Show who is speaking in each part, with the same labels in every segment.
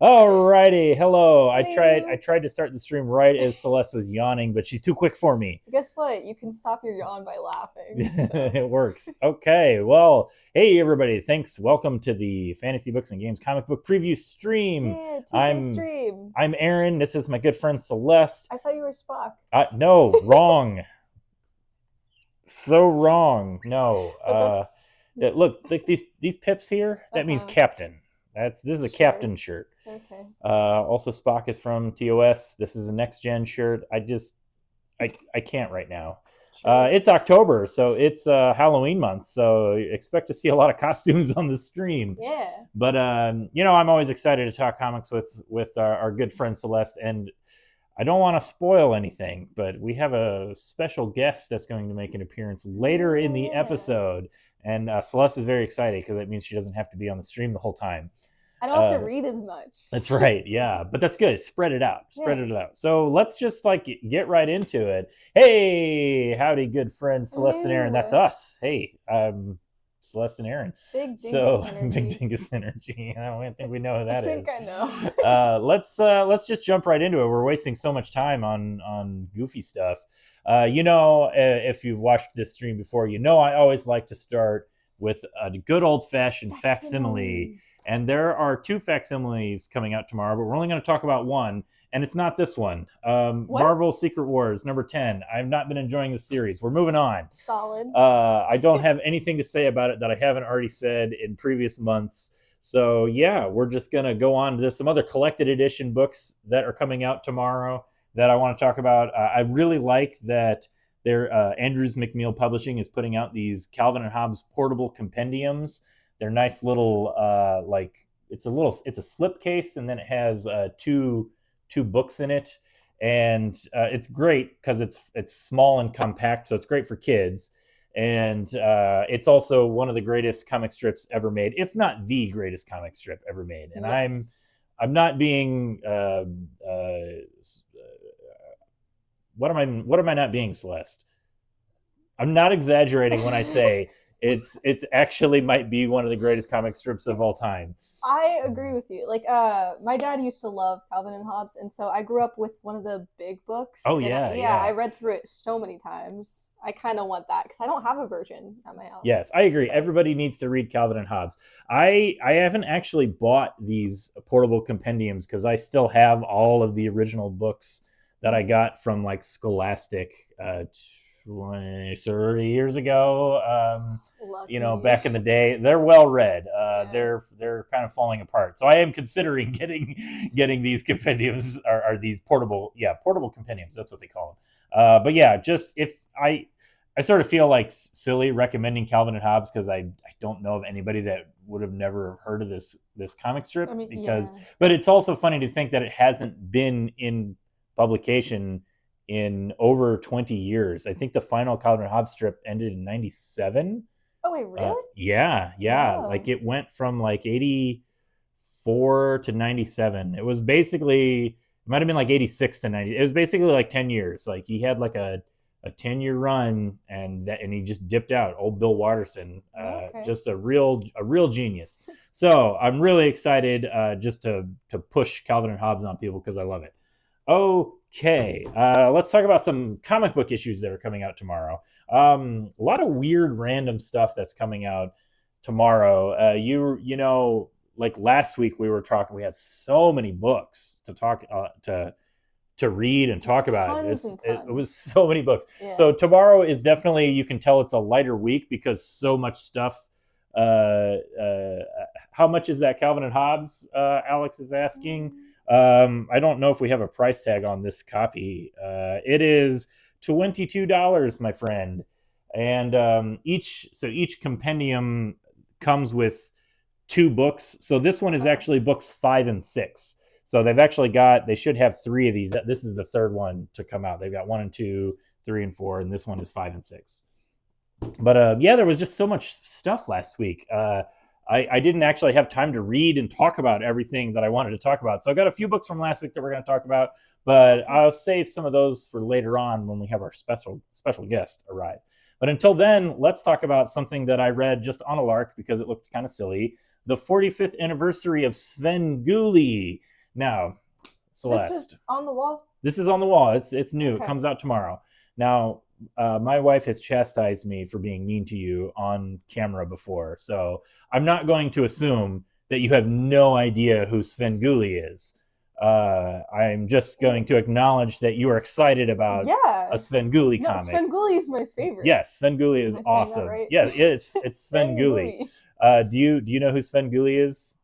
Speaker 1: Alrighty, hello. I
Speaker 2: Hello.
Speaker 1: tried to start the stream right as Celeste was yawning, but she's too quick for me.
Speaker 2: Guess what? You can stop your yawn by laughing. So,
Speaker 1: It works. Okay, well, hey everybody, thanks. Welcome to the Fantasy Books and Games comic book preview stream.
Speaker 2: yeah, Tuesday
Speaker 1: I'm
Speaker 2: stream.
Speaker 1: I'm Aaron. This is my good friend Celeste.
Speaker 2: I thought you were Spock.
Speaker 1: No, wrong. So wrong. No.
Speaker 2: But that's
Speaker 1: Look, these pips here. That means
Speaker 2: uh-huh.
Speaker 1: captain. This is a
Speaker 2: Sure.
Speaker 1: captain shirt.
Speaker 2: Okay.
Speaker 1: Also, Spock is from TOS. This is a next gen shirt. I can't right now.
Speaker 2: Sure.
Speaker 1: It's October, so it's Halloween month. So expect to see a lot of costumes on the stream.
Speaker 2: Yeah.
Speaker 1: But I'm always excited to talk comics with our good friend Celeste, and I don't want to spoil anything, but we have a special guest that's going to make an appearance later in the
Speaker 2: Yeah.
Speaker 1: episode, and Celeste is very excited because that means she doesn't have to be on the stream the whole time.
Speaker 2: I don't have to
Speaker 1: Uh,
Speaker 2: read as much.
Speaker 1: that's right. Yeah, but that's good. Spread it out. Spread
Speaker 2: Yeah.
Speaker 1: it out. So let's just get right into it. Hey, howdy, good friends, Celeste and Aaron. That's
Speaker 2: Hello.
Speaker 1: us. Hey, Celeste and Aaron.
Speaker 2: Big dingus
Speaker 1: So big
Speaker 2: energy.
Speaker 1: dingus energy. I don't think we know who
Speaker 2: I
Speaker 1: that
Speaker 2: think
Speaker 1: is.
Speaker 2: I know.
Speaker 1: Let's just jump right into it. We're wasting so much time on goofy stuff. If you've watched this stream before, I always like to start with a good old fashioned facsimile.
Speaker 2: Facsimile.
Speaker 1: And there are two facsimiles coming out tomorrow, but we're only going to talk about one, and it's not this one.
Speaker 2: What?
Speaker 1: Marvel Secret Wars number 10. I've not been enjoying the series. We're moving on.
Speaker 2: Solid.
Speaker 1: I don't have anything to say about it that I haven't already said in previous months. So yeah, we're just gonna go on. There's some other collected edition books that are coming out tomorrow that I want to talk about. I really like that Andrews McMeel Publishing is putting out these Calvin and Hobbes portable compendiums. They're nice little it's a slipcase, and then it has two books in it, and it's great because it's small and compact, so it's great for kids. And it's also one of the greatest comic strips ever made, if not the greatest comic strip ever made. And
Speaker 2: Yes.
Speaker 1: I'm not being what am I not being, Celeste? I'm not exaggerating when I say it's actually might be one of the greatest comic strips of all time.
Speaker 2: I agree with you. Like, my dad used to love Calvin and Hobbes, and so I grew up with one of the big books,
Speaker 1: Oh
Speaker 2: and
Speaker 1: yeah,
Speaker 2: yeah, I
Speaker 1: yeah.
Speaker 2: read through it so many times. I kind of want that because I don't have a version at my
Speaker 1: Yes,
Speaker 2: house.
Speaker 1: I agree.
Speaker 2: So,
Speaker 1: Everybody needs to read Calvin and Hobbes. I haven't actually bought these portable compendiums because I still have all of the original books that I
Speaker 2: mhm.
Speaker 1: got from like Scholastic 20, 30 years ago. Back
Speaker 2: Lucky.
Speaker 1: in the day, they're well read.
Speaker 2: Yeah.
Speaker 1: They're kind of falling apart. So I am considering getting these compendiums, or these portable compendiums. That's what they call them. But yeah, just if I sort of feel like silly recommending Calvin and Hobbes because I don't know of anybody that would have never heard of this comic
Speaker 2: I
Speaker 1: strip,
Speaker 2: mean,
Speaker 1: because,
Speaker 2: yeah.
Speaker 1: but it's also funny to think that it hasn't been in publication in over 20 years. I think the final Calvin and Hobbes strip ended in 97.
Speaker 2: Oh wait, really?
Speaker 1: Yeah, like
Speaker 2: Whoa.
Speaker 1: it went from like 84 to 97. It was basically, it might have been like 86 to 90. It was basically like 10 years. Like he had like a 10-year run, and he just dipped out. Old Bill Watterson,
Speaker 2: Okay.
Speaker 1: just a real genius. So I'm really excited, just to push Calvin and Hobbes on people because I love it. Okay, let's talk about some comic book issues that are coming out tomorrow. A lot of weird, random stuff that's coming out tomorrow. Like last week we were talking. We had so many books to talk to read and
Speaker 2: Just
Speaker 1: talk about.
Speaker 2: tons and
Speaker 1: It was
Speaker 2: tons.
Speaker 1: so many books.
Speaker 2: Yeah.
Speaker 1: So tomorrow is definitely, you can tell it's a lighter week because so much stuff. How much is that Calvin and Hobbes? Alex is asking. I don't know if we have a price tag on this copy. It is $22, my friend, and each compendium comes with two books. So this one is
Speaker 2: Oh.
Speaker 1: actually books 5 and 6. So they should have three of these. This is the third one to come out. They've got 1 and 2, 3 and 4, and this one is 5 and 6. But yeah, there was just so much stuff last week. I didn't actually have time to read and talk about everything that I wanted to talk about. So I got a few books from last week that we're going to talk about, but
Speaker 2: Okay.
Speaker 1: I'll save some of those for later on when we have our special guest arrive. But until then, let's talk about something that I read just on a lark because it looked kind of silly. the 45th anniversary of Svengoolie. Now, Celeste,
Speaker 2: This was on the wall.
Speaker 1: this is on the wall. It's new.
Speaker 2: Okay.
Speaker 1: It comes out tomorrow. Now, my wife has chastised me for being mean to you on camera before, so I'm not going to assume that you have no idea who Svengoolie is. I'm just going to acknowledge that you are excited about
Speaker 2: Yeah.
Speaker 1: a Svengoolie
Speaker 2: No,
Speaker 1: comic.
Speaker 2: Svengoolie is my favorite.
Speaker 1: Yes, Svengoolie
Speaker 2: Am
Speaker 1: is
Speaker 2: I saying that
Speaker 1: awesome.
Speaker 2: right?
Speaker 1: Yeah, it's Svengoolie. Do you know who Svengoolie is?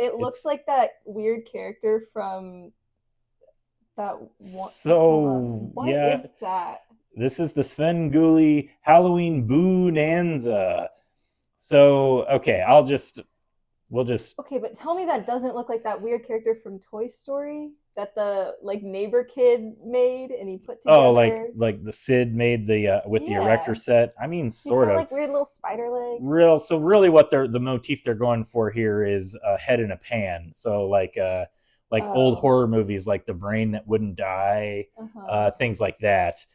Speaker 2: It looks
Speaker 1: It's-
Speaker 2: like that weird character from that one.
Speaker 1: So,
Speaker 2: hold on. What
Speaker 1: yeah.
Speaker 2: is that?
Speaker 1: This is the Svengoolie Halloween Bonanza. So, okay, we'll just
Speaker 2: Okay, but tell me that doesn't look like that weird character from Toy Story that the like neighbor kid made and he put together.
Speaker 1: oh, like the Sid made the with the
Speaker 2: Yeah.
Speaker 1: erector set. I mean,
Speaker 2: He's
Speaker 1: sort
Speaker 2: got
Speaker 1: of.
Speaker 2: like weird little spider legs.
Speaker 1: So really what the motif they're going for here is a head in a pan. So like old
Speaker 2: Oh.
Speaker 1: horror movies like The Brain That Wouldn't Die,
Speaker 2: Uh-huh.
Speaker 1: things like that.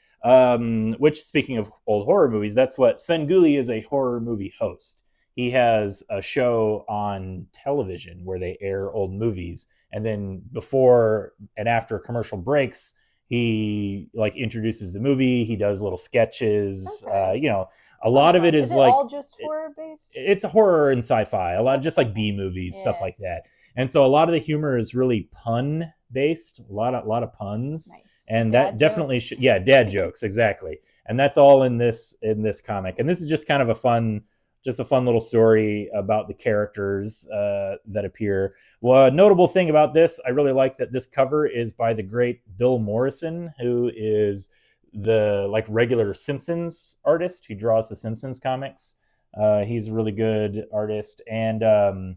Speaker 1: Which, speaking of old horror movies, that's what Svengoolie is, a horror movie host. He has a show on television where they air old movies, and then before and after commercial breaks, he like introduces the movie. He does little sketches.
Speaker 2: Okay.
Speaker 1: A
Speaker 2: Sounds
Speaker 1: lot of
Speaker 2: fun.
Speaker 1: it is
Speaker 2: it
Speaker 1: like
Speaker 2: all just horror based?
Speaker 1: it's a horror and sci-fi, a lot just like B movies, stuff
Speaker 2: Yeah.
Speaker 1: like that. And so a lot of the humor is really pun based, a lot of puns.
Speaker 2: Nice.
Speaker 1: And
Speaker 2: Dad
Speaker 1: that definitely
Speaker 2: jokes.
Speaker 1: dad jokes, exactly. And that's all in this comic. And this is just kind of a fun little story about the characters that appear. Well, a notable thing about this, I really like that this cover is by the great Bill Morrison, who is the like regular Simpsons artist who draws the Simpsons comics. He's a really good artist. And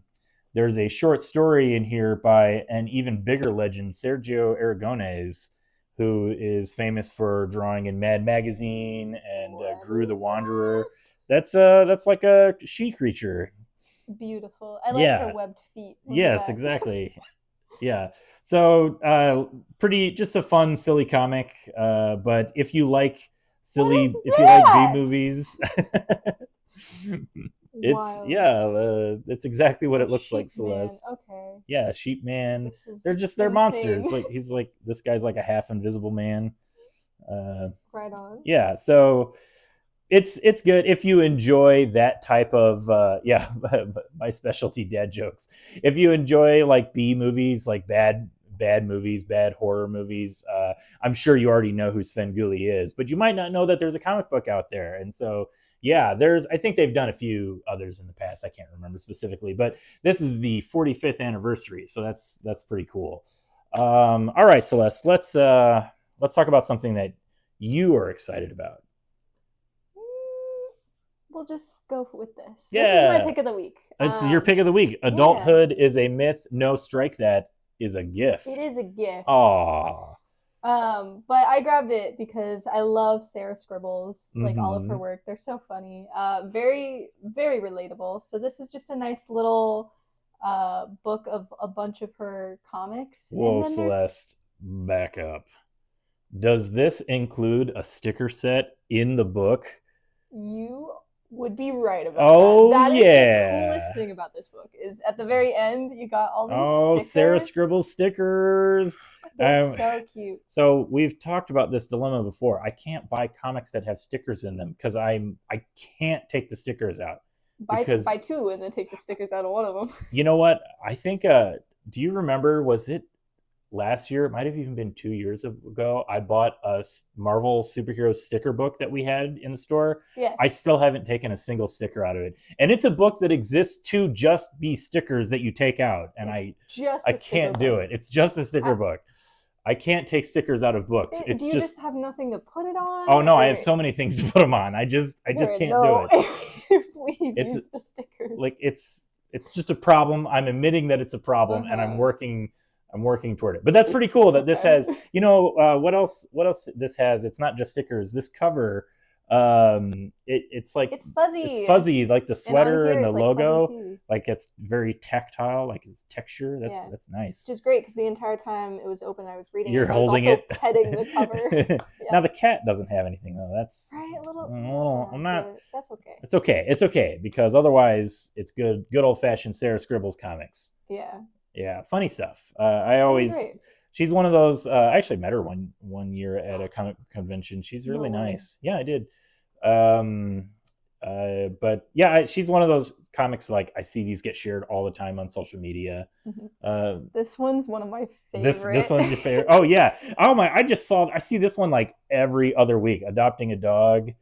Speaker 1: there's a short story in here by an even bigger legend, Sergio Aragonés, who is famous for drawing in Mad Magazine and
Speaker 2: What
Speaker 1: Gru the
Speaker 2: is
Speaker 1: Wanderer.
Speaker 2: that?
Speaker 1: That's like a she creature.
Speaker 2: Beautiful. I like
Speaker 1: Yeah.
Speaker 2: her webbed feet. Look at
Speaker 1: Yes,
Speaker 2: that.
Speaker 1: exactly. Yeah. So pretty, just a fun, silly comic. But if you like silly,
Speaker 2: is
Speaker 1: if you like
Speaker 2: that?
Speaker 1: B movies,
Speaker 2: Wild.
Speaker 1: it's exactly what
Speaker 2: A
Speaker 1: it looks like,
Speaker 2: sheep man.
Speaker 1: Celeste.
Speaker 2: Okay.
Speaker 1: Yeah, sheep man.
Speaker 2: This is
Speaker 1: They're
Speaker 2: insane.
Speaker 1: monsters. Like he's like, this guy's like a half invisible man.
Speaker 2: Right on.
Speaker 1: Yeah, so it's good if you enjoy that type of my specialty, dad jokes. If you enjoy like B movies, like bad movies, bad horror movies, I'm sure you already know who Svengoolie is, but you might not know that there's a comic book out there. And so yeah, I think they've done a few others in the past. I can't remember specifically, but this is the 45th anniversary, so that's pretty cool. All right, Celeste, let's talk about something that you are excited about.
Speaker 2: We'll just go with this.
Speaker 1: Yeah.
Speaker 2: This is my pick of the week.
Speaker 1: It's your pick of the week. Adulthood is a myth. No, strike that is a gift.
Speaker 2: It is a gift.
Speaker 1: Aww.
Speaker 2: But I grabbed it because I love Sarah Scribbles, like all of her
Speaker 1: Mhm.
Speaker 2: work. They're so funny. Very, very relatable. So this is just a nice little book of a bunch of her comics.
Speaker 1: Whoa,
Speaker 2: and then
Speaker 1: Celeste, back up. Does this include a sticker set in the book?
Speaker 2: You would be right about
Speaker 1: Oh,
Speaker 2: that. That is
Speaker 1: yeah.
Speaker 2: the coolest thing about this book is at the very end you got all these stickers.
Speaker 1: Sarah Scribbles stickers.
Speaker 2: They're so cute.
Speaker 1: So we've talked about this dilemma before. I can't buy comics that have stickers in them because I can't take the stickers out.
Speaker 2: Buy
Speaker 1: Because-
Speaker 2: two and then take the stickers out of one of them.
Speaker 1: You know what? I think. Do you remember? Was it last year? It might have even been 2 years ago. I bought a Marvel superhero sticker book that we had in the store.
Speaker 2: Yeah.
Speaker 1: I still haven't taken a single sticker out of it, and it's a book that exists to just be stickers that you take out. And I can't do it. It's just a sticker book. I can't take stickers out of books. It's
Speaker 2: do you just have nothing to put it on?
Speaker 1: Oh no, I
Speaker 2: or-
Speaker 1: have so many things to put them on. I just can't do
Speaker 2: it. Please
Speaker 1: It's-
Speaker 2: use the stickers.
Speaker 1: Like it's just a problem. I'm admitting that it's a problem, and I'm
Speaker 2: Uh-huh.
Speaker 1: working toward it. But that's pretty cool that this
Speaker 2: Okay.
Speaker 1: has, what else this has. It's not just stickers. This cover It's like
Speaker 2: It's fuzzy.
Speaker 1: it's fuzzy, like the
Speaker 2: And on
Speaker 1: sweater
Speaker 2: here
Speaker 1: and the
Speaker 2: it's like fuzzy
Speaker 1: logo,
Speaker 2: too.
Speaker 1: like it's very tactile, like it's texture. That's
Speaker 2: Yeah.
Speaker 1: nice.
Speaker 2: Which is great because the entire time it was open, I was reading
Speaker 1: You're
Speaker 2: it. I was
Speaker 1: holding
Speaker 2: also
Speaker 1: it.
Speaker 2: petting the cover.
Speaker 1: Now the
Speaker 2: Yes.
Speaker 1: cat doesn't have anything though. That's
Speaker 2: Right,
Speaker 1: a
Speaker 2: a little
Speaker 1: little. I'm
Speaker 2: sad,
Speaker 1: not.
Speaker 2: but that's okay.
Speaker 1: It's okay. It's okay because otherwise it's good old fashioned Sarah Scribbles comics.
Speaker 2: Yeah.
Speaker 1: Yeah, funny stuff. I
Speaker 2: Really
Speaker 1: always.
Speaker 2: great.
Speaker 1: She's one of those. I actually met her one year at a comic convention. She's
Speaker 2: No
Speaker 1: really
Speaker 2: way.
Speaker 1: nice. Yeah, I did. Um, but yeah, she's one of those comics like I see these get shared all the time on social media.
Speaker 2: This one's one of my favorite.
Speaker 1: This one's your favorite. Oh yeah. Oh my! I see this one like every other week. Adopting a dog,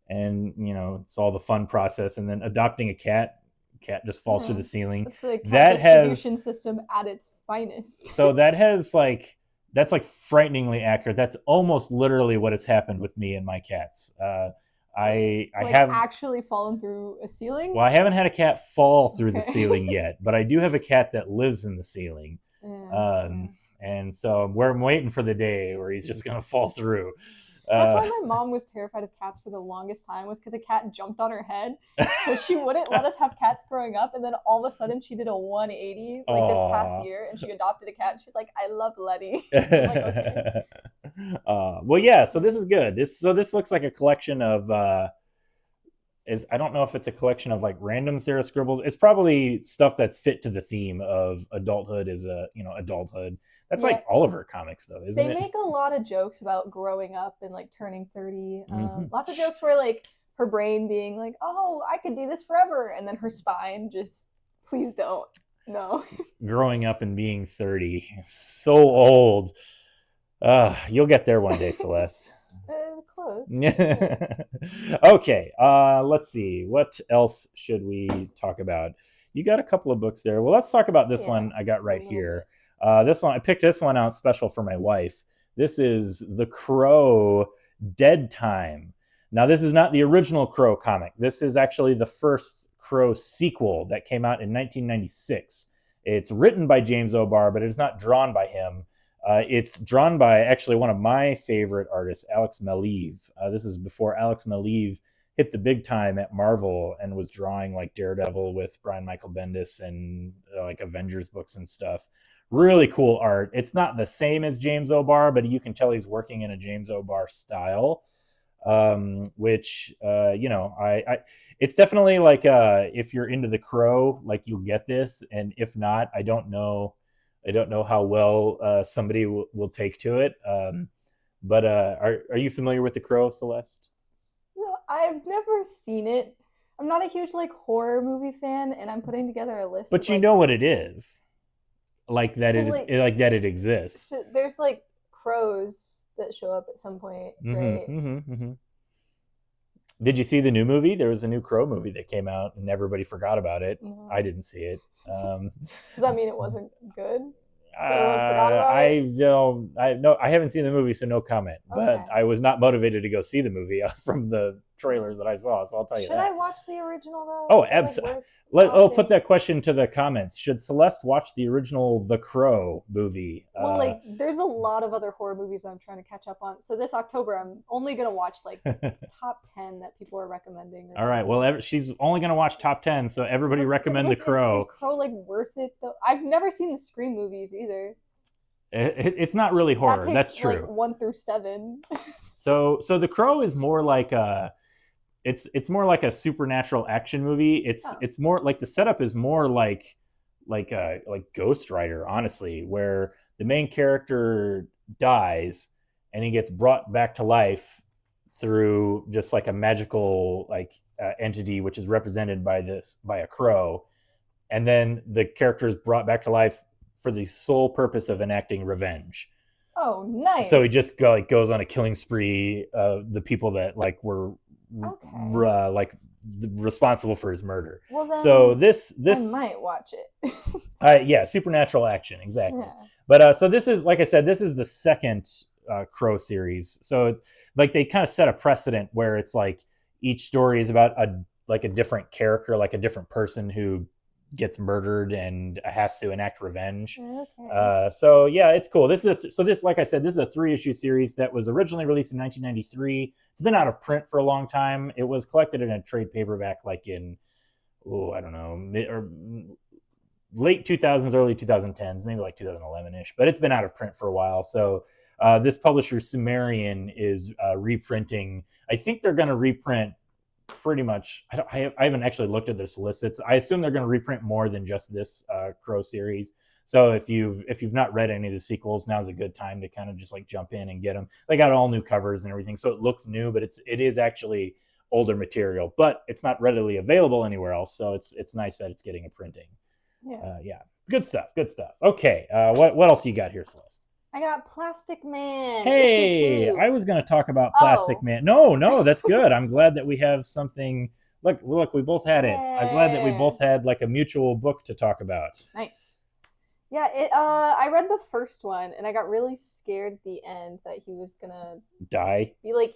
Speaker 1: and it's all the fun process, and then adopting a cat. Cat just falls through the ceiling.
Speaker 2: It's the cat
Speaker 1: That
Speaker 2: distribution
Speaker 1: has
Speaker 2: system at its finest.
Speaker 1: so that has like that's like frighteningly accurate. That's almost literally what has happened with me and my cats. I
Speaker 2: like
Speaker 1: have
Speaker 2: actually fallen through a ceiling.
Speaker 1: well, I haven't had a cat fall through the
Speaker 2: Okay.
Speaker 1: ceiling yet, but I do have a cat that lives in the ceiling.
Speaker 2: Yeah.
Speaker 1: And so I'm waiting for the day where he's just gonna fall through.
Speaker 2: That's why my mom was terrified of cats for the longest time, was because a cat jumped on her head. So she wouldn't let us have cats growing up. And then all of a sudden she did a 180 like this past year and she adopted a cat. And she's like, I love Letty. I'm like, okay.
Speaker 1: Well, yeah, so this is good. This looks like a collection of I don't know if it's a collection of like random Sarah Scribbles. It's probably stuff that's fit to the theme of adulthood is adulthood. That's like all of her comics though, isn't it?
Speaker 2: They make a lot of jokes about growing up and like turning 30. Lots of jokes where like her brain being like, oh, I could do this forever. And then her spine just, please don't. No.
Speaker 1: Growing up and being 30. So old. You'll get there one day, Celeste.
Speaker 2: Close.
Speaker 1: Okay, let's see. What else should we talk about? You got a couple of books there. Well, let's talk about this one I got right here. This one, I picked this one out special for my wife. This is The Crow Dead Time. Now, this is not the original Crow comic. This is actually the first Crow sequel that came out in 1996. It's written by James O'Barr, but it's not drawn by him. It's drawn by actually one of my favorite artists, Alex Maleev. This is before Alex Maleev hit the big time at Marvel and was drawing like Daredevil with Brian Michael Bendis and like Avengers books and stuff. Really cool art. It's not the same as James O'Barr, but you can tell he's working in a James O'Barr style, which it's definitely like if you're into The Crow, like you'll get this, and if not, I don't know how well somebody will take to it. But are you familiar with The Crow, Celeste?
Speaker 2: So I've never seen it. I'm not a huge like horror movie fan, and I'm putting together a list.
Speaker 1: But you know what it is, like that that it exists.
Speaker 2: So there's like crows that show up at some point, right?
Speaker 1: Did you see the new movie? There was a new Crow movie that came out, and everybody forgot about it.
Speaker 2: No.
Speaker 1: I didn't see it.
Speaker 2: Does that mean it wasn't good?
Speaker 1: I haven't seen the movie, so no comment. But I was not motivated to go see the movie from the trailers that I saw, so I'll tell you
Speaker 2: Should
Speaker 1: that.
Speaker 2: I watch the original though?
Speaker 1: Oh, absolutely. I'll put that question to the comments. Should Celeste watch the original The Crow movie?
Speaker 2: Well, there's a lot of other horror movies I'm trying to catch up on. So this October, I'm only gonna watch like top 10 that people are recommending.
Speaker 1: All right. Well, she's only gonna watch top 10, so everybody recommend The Crow.
Speaker 2: Is Crow like worth it though? I've never seen the Scream movies either.
Speaker 1: It's not really horror. That's true.
Speaker 2: Like 1 through 7.
Speaker 1: So The Crow is more like a. It's more like a supernatural action movie. It's more like the setup is more like Ghost Rider, honestly, where the main character dies and he gets brought back to life through just like a magical entity, which is represented by a crow, and then the character is brought back to life for the sole purpose of enacting revenge.
Speaker 2: Oh, nice!
Speaker 1: So he just goes on a killing spree of the people that were. Responsible for his murder.
Speaker 2: Well, then
Speaker 1: so this I
Speaker 2: might watch it.
Speaker 1: Yeah, supernatural action, exactly. Yeah. But so this is, like I said, this is the second Crow series. So it's like they kind of set a precedent where it's like each story is about a different character, like a different person who gets murdered and has to enact revenge.
Speaker 2: Okay.
Speaker 1: So yeah, it's cool. This, like I said, this is a 3-issue series that was originally released in 1993. It's been out of print for a long time. It was collected in a trade paperback like in, I don't know, late 2000s, early 2010s, maybe like 2011ish, but it's been out of print for a while. So this publisher, Sumerian, is reprinting. I think they're going to reprint pretty much. I haven't actually looked at their solicits. I assume they're going to reprint more than just this Crow series. So if you've not read any of the sequels, now's a good time to kind of just like jump in and get them. They got all new covers and everything, so it looks new, but it is actually older material, but it's not readily available anywhere else. So it's nice that it's getting a printing. Yeah, good stuff. Good stuff. Okay, what else you got here, Celeste?
Speaker 2: I got Plastic Man.
Speaker 1: Hey,
Speaker 2: issue 2.
Speaker 1: I was going to talk about Plastic Man. No, that's good. I'm glad that we have something. Look, we both had it. I'm glad that we both had like a mutual book to talk about.
Speaker 2: Nice. Yeah, I read the first one and I got really scared at the end that he was gonna
Speaker 1: die.
Speaker 2: Be like,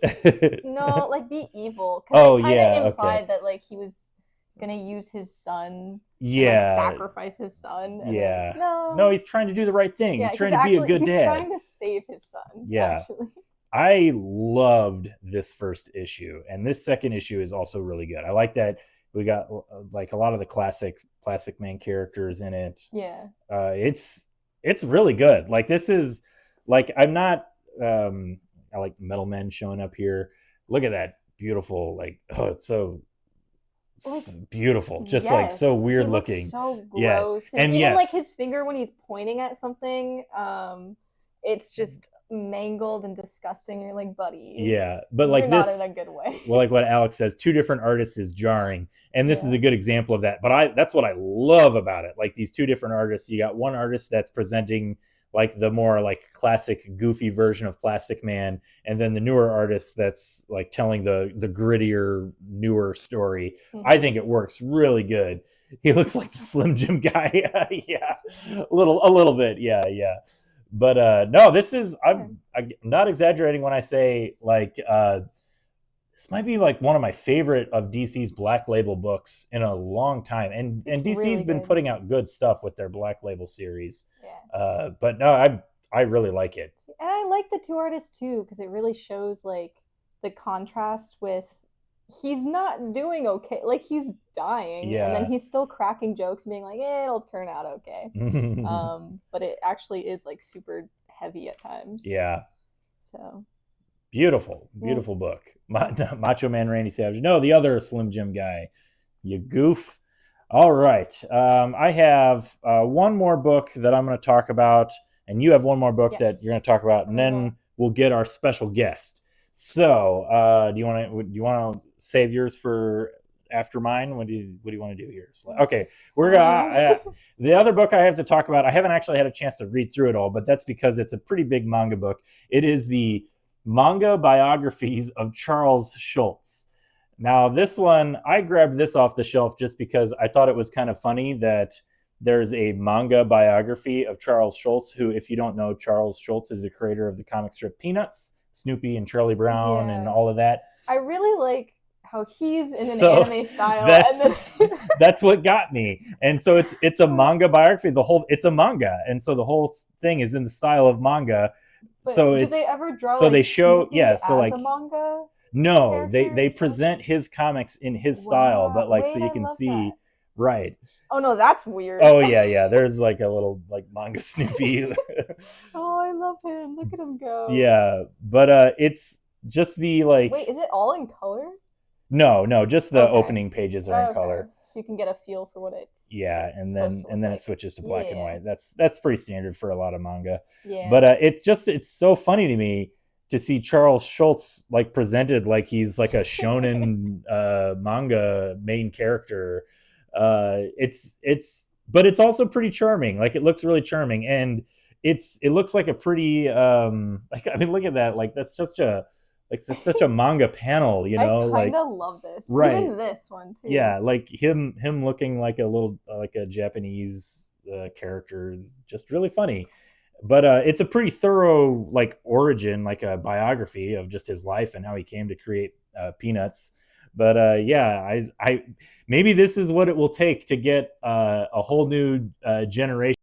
Speaker 2: no, like be evil.
Speaker 1: Oh,
Speaker 2: it kind of implied
Speaker 1: okay.
Speaker 2: that like he was gonna use his son.
Speaker 1: Yeah.
Speaker 2: And, like, sacrifice his son. And
Speaker 1: yeah.
Speaker 2: Then,
Speaker 1: no, he's trying to do the right thing.
Speaker 2: Yeah,
Speaker 1: he's trying to be a good dad.
Speaker 2: He's trying to save his son.
Speaker 1: Yeah.
Speaker 2: Actually.
Speaker 1: I loved this first issue, and this second issue is also really good. I like that we got like a lot of the classic Plastic Man characters in it.
Speaker 2: Yeah.
Speaker 1: It's really good. Like this is like I'm not I like Metal Men showing up here. Look at that beautiful it's so beautiful, just like so weird looking,
Speaker 2: so gross.
Speaker 1: And
Speaker 2: even like his finger when he's pointing at something, it's just mangled and disgusting. You're like, buddy,
Speaker 1: but like
Speaker 2: you're
Speaker 1: this
Speaker 2: not in a good way.
Speaker 1: Well, like what Alex says, 2 different artists is jarring, and this is a good example of that. But that's what I love about it. Like these 2 different artists, you got one artist that's presenting like the more like classic goofy version of Plastic Man, and then the newer artist that's like telling the grittier, newer story. Mm-hmm. I think it works really good. He looks like the Slim Jim guy. Yeah, a little bit. Yeah. But no, this is I'm not exaggerating when I say like this might be like one of my favorite of DC's Black Label books in a long time, and DC's really been putting out good stuff with their Black Label series. Yeah. But no, I really like it.
Speaker 2: And I like the 2 artists too, because it really shows like the contrast with he's not doing okay. Like he's dying, and then he's still cracking jokes, being like, it'll turn out okay. But it actually is like super heavy at times.
Speaker 1: Yeah.
Speaker 2: So.
Speaker 1: Beautiful book. Macho Man Randy Savage. No, the other Slim Jim guy. You goof. All right. I have one more book that I'm going to talk about, and you have one more book that you're going to talk about, and then we'll get our special guest. So, do you want to save yours for after mine? What do you want to do here? Okay, we're gonna. The other book I have to talk about, I haven't actually had a chance to read through it all, but that's because it's a pretty big manga book. It is the Manga Biographies of Charles Schulz. Now, this one, I grabbed this off the shelf just because I thought it was kind of funny that there's a manga biography of Charles Schulz, who, if you don't know, Charles Schulz is the creator of the comic strip Peanuts, Snoopy and Charlie Brown and all of that.
Speaker 2: I really like how he's in an anime style.
Speaker 1: That's what got me. And so it's a manga biography. It's a manga. And so the whole thing is in the style of manga.
Speaker 2: But
Speaker 1: so
Speaker 2: do they ever draw
Speaker 1: so they show
Speaker 2: Snoopy as a manga?
Speaker 1: No, they present his comics in his style, but like so you can see that. Right.
Speaker 2: Oh no, that's weird.
Speaker 1: Oh yeah. There's like a little like manga Snoopy.
Speaker 2: Oh, I love him. Look at him go.
Speaker 1: Yeah, but it's just the like.
Speaker 2: Wait, is it all in color?
Speaker 1: No, just the opening pages are in color.
Speaker 2: So you can get a feel for what it's.
Speaker 1: Yeah, and then it switches to black and white. That's pretty standard for a lot of manga.
Speaker 2: Yeah.
Speaker 1: But it's so funny to me to see Charles Schulz like presented like he's like a shonen manga main character. But it's also pretty charming. Like it looks really charming, and it looks like a pretty look at that. Like that's just it's such a manga panel, you know.
Speaker 2: I kind of love this.
Speaker 1: Right.
Speaker 2: Even this one too.
Speaker 1: Yeah, like him looking like a little like a Japanese character is just really funny. But it's a pretty thorough like origin, like a biography of just his life and how he came to create Peanuts. But yeah, I maybe this is what it will take to get a whole new generation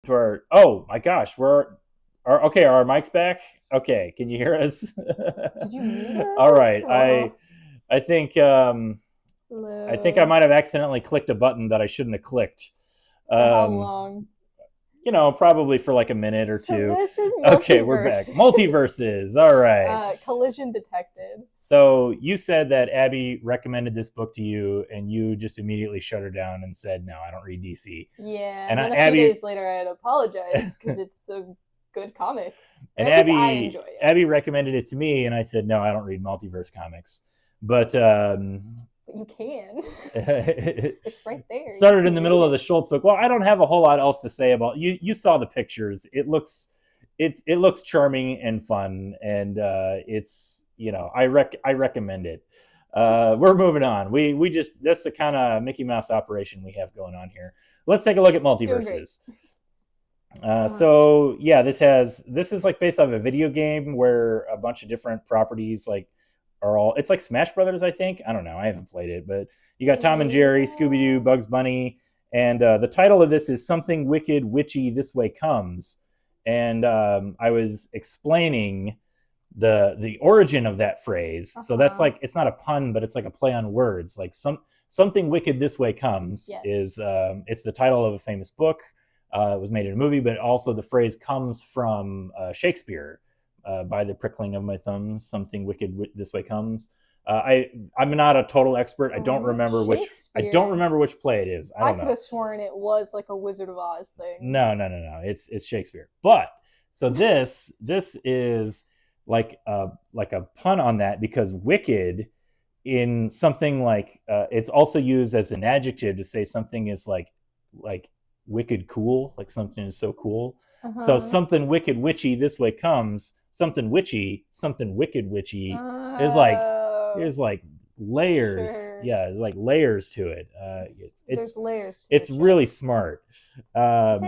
Speaker 1: to our. Oh my gosh, okay. Are our mics back? Okay, can you hear us?
Speaker 2: Did you mute
Speaker 1: All
Speaker 2: us?
Speaker 1: right, I think I think I
Speaker 2: Hello.
Speaker 1: might have accidentally clicked a button that I shouldn't have clicked.
Speaker 2: For how
Speaker 1: Um,
Speaker 2: long?
Speaker 1: Probably for like a minute or
Speaker 2: So
Speaker 1: two.
Speaker 2: this is
Speaker 1: Okay, we're back.
Speaker 2: multiverses.
Speaker 1: Multiverses. All right.
Speaker 2: Collision detected.
Speaker 1: So you said that Abby recommended this book to you, and you just immediately shut her down and said, "No, I don't read DC."
Speaker 2: Yeah,
Speaker 1: And
Speaker 2: and then a few
Speaker 1: Abby
Speaker 2: days later, I had to apologize because it's a good comic.
Speaker 1: and
Speaker 2: At least I enjoy it.
Speaker 1: Abby recommended it to me, and I said, "No, I don't read multiverse comics." But
Speaker 2: But you can.
Speaker 1: it
Speaker 2: It's right there.
Speaker 1: started in the middle of the Schultz book. Well, I don't have a whole lot else to say about you. You saw the pictures. It looks charming and fun, and it's I recommend it. We're moving on. We just that's the kind of Mickey Mouse operation we have going on here. Let's take a look at multiverses. So yeah, this is like based off a video game where a bunch of different properties like are all. It's like Smash Brothers, I think. I don't know. I haven't played it, but you got Tom and Jerry, Scooby Doo, Bugs Bunny, and the title of this is Something Wicked Witchy This Way Comes. And I was explaining the origin of that phrase. So that's like it's not a pun, but it's like a play on words. Like something wicked this way comes is it's the title of a famous book. It was made in a movie, but also the phrase comes from Shakespeare. By the prickling of my thumbs, something wicked this way comes. I'm not a total expert. I don't remember which play it is. I
Speaker 2: could have sworn it was like a Wizard of Oz thing.
Speaker 1: No. It's Shakespeare. But so this is like a pun on that because wicked in something like it's also used as an adjective to say something is like wicked cool, like something is so cool. So something wicked witchy this way comes. Something witchy, something wicked witchy is like there's like layers. Sure. Yeah, there's like layers to it.
Speaker 2: There's layers.
Speaker 1: It's really smart. I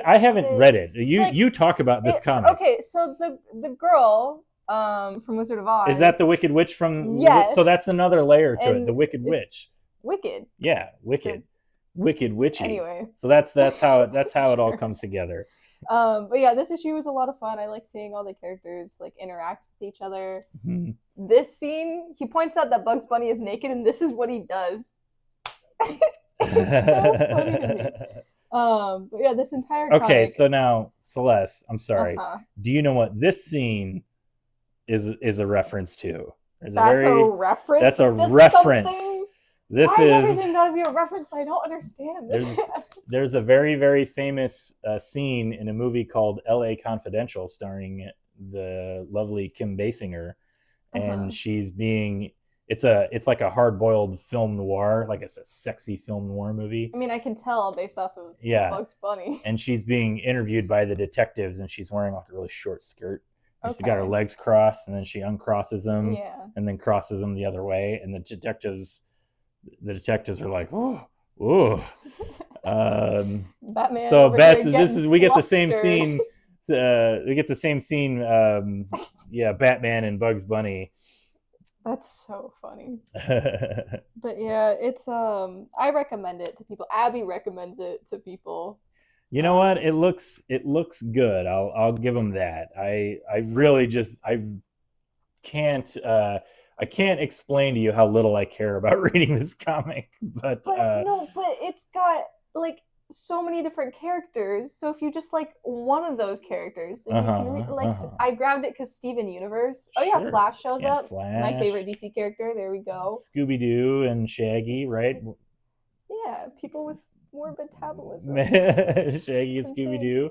Speaker 1: haven't read it. You talk about this comic.
Speaker 2: Okay, so the girl from Wizard of Oz.
Speaker 1: Is that the Wicked Witch from?
Speaker 2: Yes.
Speaker 1: So that's another layer to it. The Wicked Witch.
Speaker 2: Wicked.
Speaker 1: Yeah, wicked. Wicked witchy.
Speaker 2: Anyway.
Speaker 1: So that's how it all comes together.
Speaker 2: But yeah, this issue was a lot of fun. I like seeing all the characters like interact with each other.
Speaker 1: Mm-hmm.
Speaker 2: This scene, he points out that Bugs Bunny is naked, and this is what he does. It's so funny to me. But yeah, this entire comic.
Speaker 1: Okay, so now Celeste, I'm sorry. Do you know what this scene is a reference to?
Speaker 2: That's a reference.
Speaker 1: That's a reference.
Speaker 2: Something?
Speaker 1: This
Speaker 2: Why is everything gotta be a reference? I don't understand.
Speaker 1: There's a very, very famous scene in a movie called L.A. Confidential, starring the lovely Kim Basinger, and she's being it's like a hard-boiled film noir, like it's a sexy film noir movie.
Speaker 2: I mean, I can tell based off of
Speaker 1: Yeah,
Speaker 2: Bugs Bunny.
Speaker 1: and she's being interviewed by the detectives, and she's wearing like a really short skirt. And she's got her
Speaker 2: Okay.
Speaker 1: legs crossed, and then she uncrosses them,
Speaker 2: Yeah.
Speaker 1: and then crosses them the other way. And the detectives are like, oh, oh.
Speaker 2: Batman.
Speaker 1: So
Speaker 2: over
Speaker 1: that's
Speaker 2: here
Speaker 1: this
Speaker 2: getting
Speaker 1: is we get the same
Speaker 2: flustered.
Speaker 1: scene. We get the same scene. Yeah, Batman and Bugs Bunny.
Speaker 2: That's so funny. But yeah, it's I recommend it to people. Abby recommends it to people.
Speaker 1: You know what? It looks good. I'll give them that. I really just can't I can't explain to you how little I care about reading this comic, but
Speaker 2: But no, but it's got like so many different characters. So if you just like one of those characters, then you can read. Like I grabbed it because Steven Universe. Oh yeah,
Speaker 1: Sure.
Speaker 2: Flash shows
Speaker 1: Yeah,
Speaker 2: up. My
Speaker 1: Flash,
Speaker 2: favorite DC character. There we go.
Speaker 1: Scooby Doo, and Shaggy, right?
Speaker 2: Yeah, people with more metabolism.
Speaker 1: Shaggy and
Speaker 2: It's
Speaker 1: Scooby
Speaker 2: insane.
Speaker 1: Doo.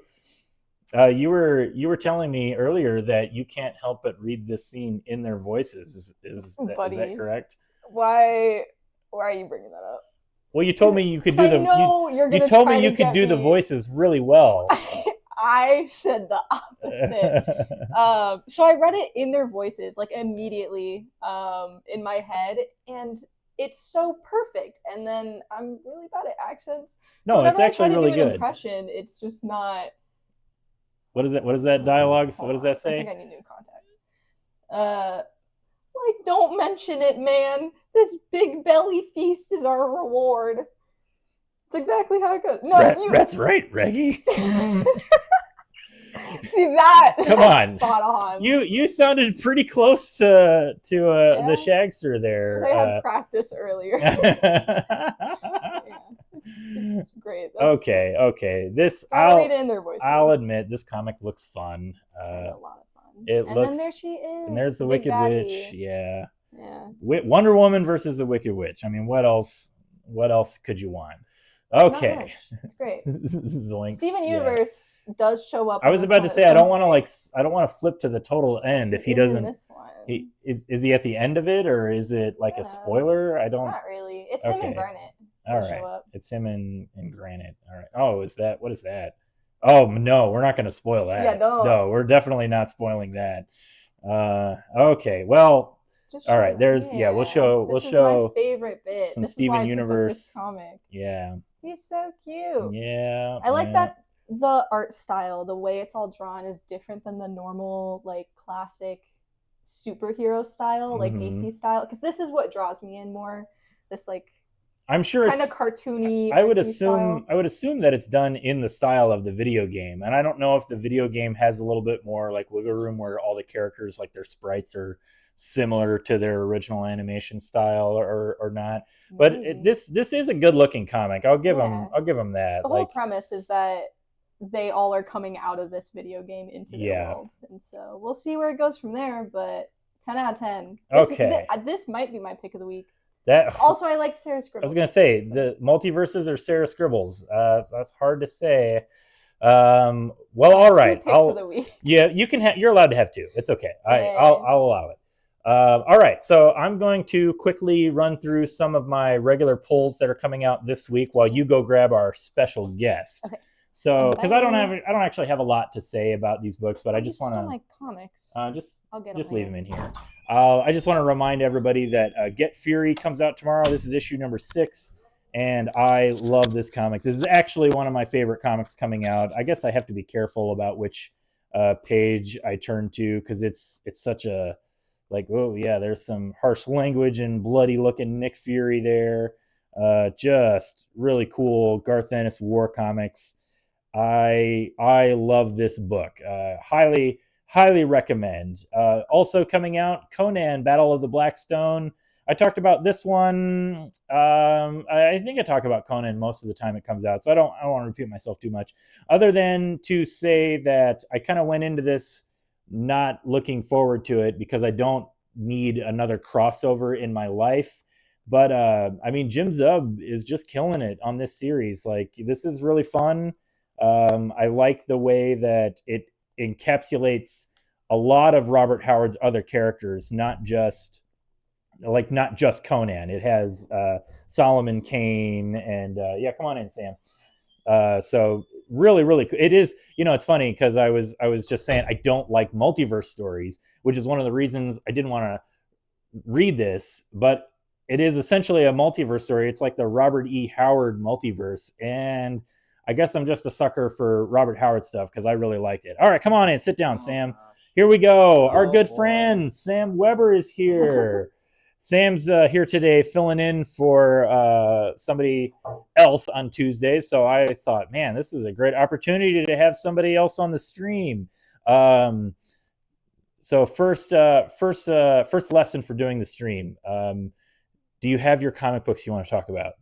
Speaker 1: You were telling me earlier that you can't help but read this scene in their voices. Is that
Speaker 2: Buddy.
Speaker 1: correct?
Speaker 2: Why are you bringing that up?
Speaker 1: Well, you told me you could do
Speaker 2: I
Speaker 1: the.
Speaker 2: know you're
Speaker 1: You
Speaker 2: gonna
Speaker 1: told
Speaker 2: try
Speaker 1: me
Speaker 2: to
Speaker 1: you could
Speaker 2: get
Speaker 1: do the
Speaker 2: me-
Speaker 1: voices really well.
Speaker 2: I said the opposite. So I read it in their voices, like immediately, in my head, and it's so perfect. And then I'm really bad at accents. So
Speaker 1: No, it's
Speaker 2: whenever I
Speaker 1: actually
Speaker 2: try to
Speaker 1: really
Speaker 2: do an
Speaker 1: good.
Speaker 2: impression, it's just not.
Speaker 1: What is that? What is that dialogue?
Speaker 2: Hold
Speaker 1: What does
Speaker 2: on.
Speaker 1: that say?
Speaker 2: I think I need new context. Like, don't mention it, man. This big belly feast is our reward. It's exactly how it goes. No,
Speaker 1: That's right, Reggie.
Speaker 2: See that?
Speaker 1: Come
Speaker 2: That's
Speaker 1: on.
Speaker 2: spot on.
Speaker 1: You sounded pretty close to the
Speaker 2: Yeah?
Speaker 1: Shagster there.
Speaker 2: Because I had practice earlier. Yeah, it's great. That's,
Speaker 1: Okay. This
Speaker 2: gotta read it in their voices.
Speaker 1: I'll admit this comic looks fun.
Speaker 2: A lot of fun.
Speaker 1: It
Speaker 2: and
Speaker 1: looks.
Speaker 2: then there she is.
Speaker 1: And there's the
Speaker 2: big
Speaker 1: Wicked
Speaker 2: baddie.
Speaker 1: Witch. Yeah.
Speaker 2: Yeah.
Speaker 1: Wonder Woman versus the Wicked Witch. I mean, what else? What else could you want? Okay.
Speaker 2: Not much. It's great.
Speaker 1: Zoinks.
Speaker 2: Steven
Speaker 1: Yeah.
Speaker 2: Universe does show up.
Speaker 1: I was about to say I don't want to flip to the total end if he
Speaker 2: is in
Speaker 1: doesn't.
Speaker 2: This one.
Speaker 1: Is he at the end of it, or is it like
Speaker 2: Yeah.
Speaker 1: a spoiler? I don't.
Speaker 2: Not really. It's him
Speaker 1: Okay.
Speaker 2: and Garnet.
Speaker 1: All
Speaker 2: They show
Speaker 1: right,
Speaker 2: up.
Speaker 1: it's him and Granite. All right. Oh, is that what is that? Oh no, we're not going to spoil that.
Speaker 2: Yeah, no.
Speaker 1: we're definitely not spoiling that. Okay, well,
Speaker 2: Just
Speaker 1: all
Speaker 2: show
Speaker 1: right.
Speaker 2: them.
Speaker 1: There's we'll show
Speaker 2: This is
Speaker 1: show
Speaker 2: my favorite bit.
Speaker 1: some
Speaker 2: This is
Speaker 1: Steven
Speaker 2: why I picked up
Speaker 1: Universe.
Speaker 2: this comic.
Speaker 1: Yeah,
Speaker 2: He's so cute.
Speaker 1: yeah.
Speaker 2: I like
Speaker 1: yeah.
Speaker 2: that the art style, the way it's all drawn is different than the normal like classic superhero style, like
Speaker 1: Mhm.
Speaker 2: DC style. Because this is what draws me in more. This like
Speaker 1: I'm sure
Speaker 2: kind
Speaker 1: it's
Speaker 2: of cartoony.
Speaker 1: I would
Speaker 2: artsy
Speaker 1: assume
Speaker 2: style.
Speaker 1: I would assume that it's done in the style of the video game, and I don't know if the video game has a little bit more like wiggle room where all the characters, like their sprites, are similar to their original animation style or not. But
Speaker 2: Maybe.
Speaker 1: this is a good looking comic. I'll give
Speaker 2: Yeah.
Speaker 1: them that.
Speaker 2: The whole
Speaker 1: Like
Speaker 2: premise is that they all are coming out of this video game into the
Speaker 1: Yeah.
Speaker 2: world, and so we'll see where it goes from there. But 10 out of 10.
Speaker 1: Okay.
Speaker 2: This might be my pick of the week.
Speaker 1: that
Speaker 2: Also, I like Sarah
Speaker 1: I
Speaker 2: Scribbles.
Speaker 1: was gonna say
Speaker 2: so-
Speaker 1: the multiverses or Sarah Scribbles. That's hard to say. Well, all right.
Speaker 2: Two picks of the week.
Speaker 1: Yeah, you can have. You're allowed to have two. It's okay.
Speaker 2: Yay.
Speaker 1: I'll allow it. All right, so I'm going to quickly run through some of my regular polls that are coming out this week while you go grab our special guest.
Speaker 2: Okay.
Speaker 1: So, because I don't
Speaker 2: Bye.
Speaker 1: actually have a lot to say about these books, but I just want
Speaker 2: stole
Speaker 1: to
Speaker 2: my comics.
Speaker 1: just
Speaker 2: I'll get
Speaker 1: just
Speaker 2: them
Speaker 1: leave
Speaker 2: later.
Speaker 1: them in here. I just want to remind everybody that Get Fury comes out tomorrow. This is issue number 6, and I love this comic. This is actually one of my favorite comics coming out. I guess I have to be careful about which page I turn to because it's such a like, oh yeah, there's some harsh language and bloody looking Nick Fury there. Just really cool Garth Ennis War Comics. I love this book. Highly recommend. Also coming out, Conan Battle of the Black Stone. I talked about this one. I think I talk about Conan most of the time it comes out, so I don't want to repeat myself too much, other than to say that I kind of went into this not looking forward to it because I don't need another crossover in my life. But I mean, Jim Zub is just killing it on this series. Like, this is really fun. I like the way that it encapsulates a lot of Robert Howard's other characters, not just like not just Conan. It has Solomon Kane and yeah, come on in, Sam. So really, really, it is. It's funny because I was just saying I don't like multiverse stories, which is one of the reasons I didn't want to read this, but it is essentially a multiverse story. It's like the Robert E. Howard multiverse, and I guess I'm just a sucker for Robert Howard stuff because I really liked it. All right, come on in, sit down, Sam.
Speaker 3: Gosh.
Speaker 1: Here we go. Our
Speaker 3: Oh,
Speaker 1: good
Speaker 3: boy.
Speaker 1: friend Sam Weber is here. Sam's here today, filling in for somebody else on Tuesdays. So I thought, man, this is a great opportunity to have somebody else on the stream. So first lesson for doing the stream. Do you have your comic books you want to talk about?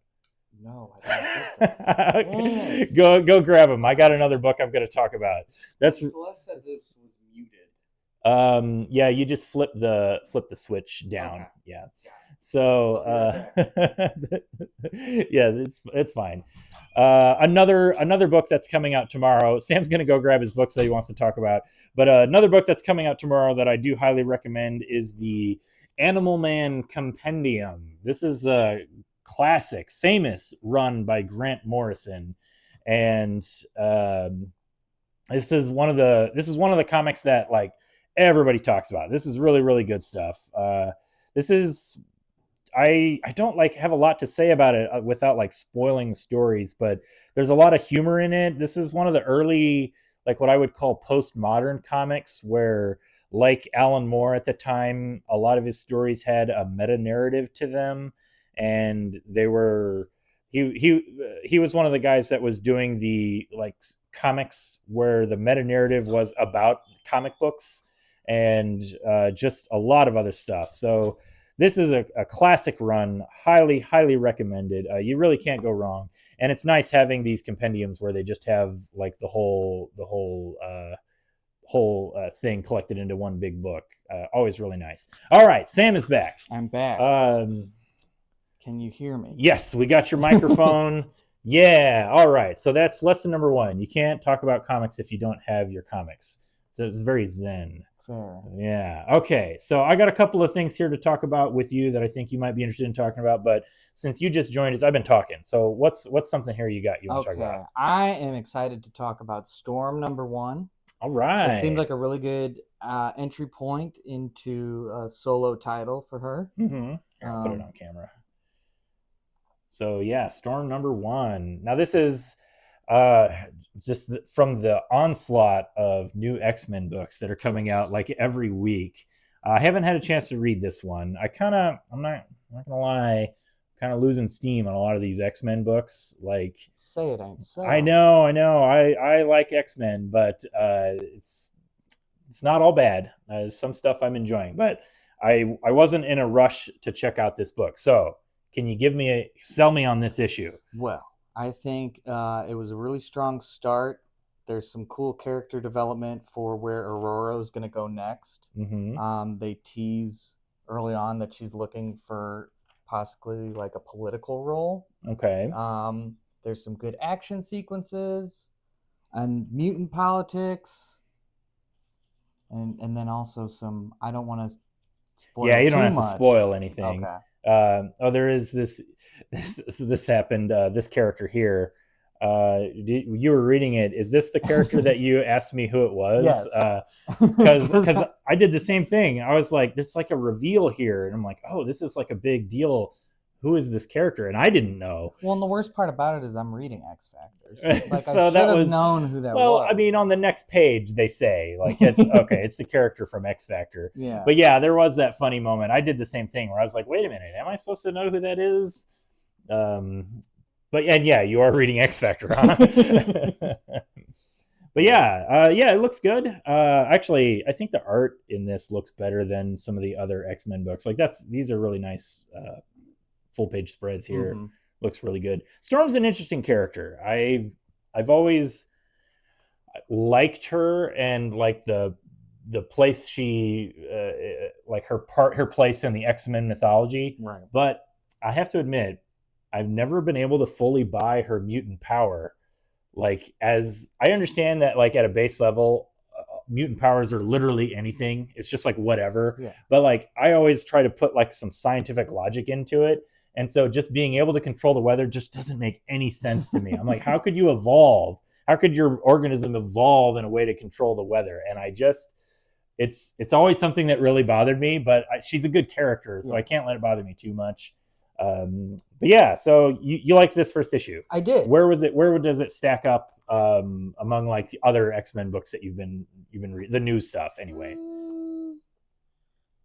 Speaker 3: No, I don't
Speaker 1: Okay. Go grab them. I got another book I'm going to talk about. That's
Speaker 3: Celeste said this was muted.
Speaker 1: yeah, you just flip the switch down.
Speaker 3: Okay.
Speaker 1: Yeah. So yeah, it's fine. Another book that's coming out tomorrow. Sam's gonna go grab his books that he wants to talk about. But another book that's coming out tomorrow that I do highly recommend is the Animal Man Compendium. This is a classic, famous run by Grant Morrison, and this is one of the comics that like everybody talks about. This is really, really good stuff. This is I don't like have a lot to say about it without like spoiling stories, but there's a lot of humor in it. This is one of the early, like what I would call postmodern comics, where like Alan Moore at the time, a lot of his stories had a meta narrative to them, and they were he was one of the guys that was doing the like comics where the meta narrative was about comic books and just a lot of other stuff. So this is a classic run, highly, highly recommended. You really can't go wrong, and it's nice having these compendiums where they just have like the whole thing collected into one big book. Always really nice. All right, Sam is back.
Speaker 3: I'm back. Can you hear me?
Speaker 1: Yes, we got your microphone. Yeah. All right. So that's lesson number 1. You can't talk about comics if you don't have your comics. So it's very zen.
Speaker 3: Fair.
Speaker 1: Yeah. Okay. So I got a couple of things here to talk about with you that I think you might be interested in talking about. But since you just joined us, I've been talking. So what's something here you got you want to talk about?
Speaker 3: I am excited to talk about Storm #1.
Speaker 1: All right.
Speaker 3: It seems like a really good entry point into a solo title for her.
Speaker 1: Mm-hmm. Here, I'll put it on camera. So yeah, Storm #1. Now this is just from the onslaught of new X-Men books that are coming out like every week. I haven't had a chance to read this one. I'm not gonna lie, kind of losing steam on a lot of these X-Men books. Like,
Speaker 3: say it ain't so.
Speaker 1: I know. I like X-Men, but it's not all bad. Some stuff I'm enjoying, but I wasn't in a rush to check out this book. So can you sell me on this issue?
Speaker 3: Well, I think it was a really strong start. There's some cool character development for where Aurora is going to go next.
Speaker 1: Mm-hmm.
Speaker 3: They tease early on that she's looking for possibly like a political role.
Speaker 1: Okay.
Speaker 3: There's some good action sequences and mutant politics. And then also some, I don't want to spoil
Speaker 1: Yeah, you don't have
Speaker 3: much.
Speaker 1: to spoil anything.
Speaker 3: Okay.
Speaker 1: There is this happened. This character here. You were reading it. Is this the character that you asked me who it was?
Speaker 3: Yes.
Speaker 1: Because I did the same thing. I was like, "It's like a reveal here," and I'm like, "Oh, this is like a big deal. Who is this character?" And I didn't know.
Speaker 3: Well, and the worst part about it is I'm reading X Factor, so it's like
Speaker 1: So
Speaker 3: I should have known who that was.
Speaker 1: Well, I mean, on the next page they say like it's okay. It's the character from X Factor.
Speaker 3: Yeah.
Speaker 1: But yeah, there was that funny moment. I did the same thing where I was like, "Wait a minute, am I supposed to know who that is?" But and yeah, you are reading X Factor, huh? But yeah, it looks good. Actually, I think the art in this looks better than some of the other X-Men books. Like these are really nice full page spreads here.
Speaker 3: Mm-hmm.
Speaker 1: Looks really good. Storm's an interesting character. I've always liked her and like the place she like her place in the X-Men mythology.
Speaker 3: Right.
Speaker 1: But I have to admit, I've never been able to fully buy her mutant power. Like, as I understand that, like at a base level, mutant powers are literally anything. It's just like whatever.
Speaker 3: Yeah.
Speaker 1: But like I always try to put like some scientific logic into it. And so just being able to control the weather just doesn't make any sense to me. I'm like, how could you evolve? How could your organism evolve in a way to control the weather? And I just, it's always something that really bothered me, but she's a good character, so I can't let it bother me too much. But yeah, so you liked this first issue.
Speaker 3: I did.
Speaker 1: Where does it stack up among like the other X-Men books that you've been reading, the new stuff anyway?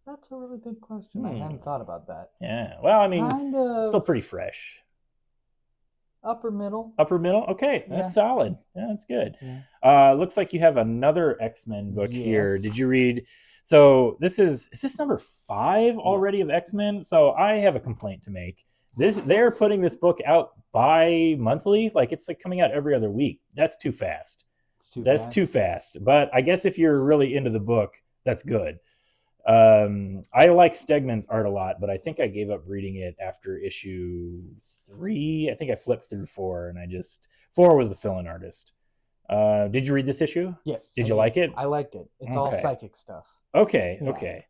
Speaker 3: That's a really good question. I hadn't thought about that.
Speaker 1: Yeah. Well, I mean,
Speaker 3: Kind of
Speaker 1: still pretty fresh.
Speaker 3: upper middle.
Speaker 1: Upper middle? Okay, that's solid. Yeah, that's good.
Speaker 3: Yeah.
Speaker 1: Looks like you have another X-Men book here.
Speaker 3: Yes.
Speaker 1: Did you read? So is this number 5 already of X-Men? So I have a complaint to make. They're putting this book out bi-monthly, like it's like coming out every other week. That's too fast. That's too fast. But I guess if you're really into the book, that's good. I like Stegman's art a lot, but I think I gave up reading it after issue 3. I think I flipped through 4, and 4 was the fill-in artist. Did you read this issue?
Speaker 3: Yes.
Speaker 1: Did you like it?
Speaker 3: I liked it. It's all
Speaker 1: Okay.
Speaker 3: psychic stuff.
Speaker 1: Okay.
Speaker 3: Yeah.
Speaker 1: Okay.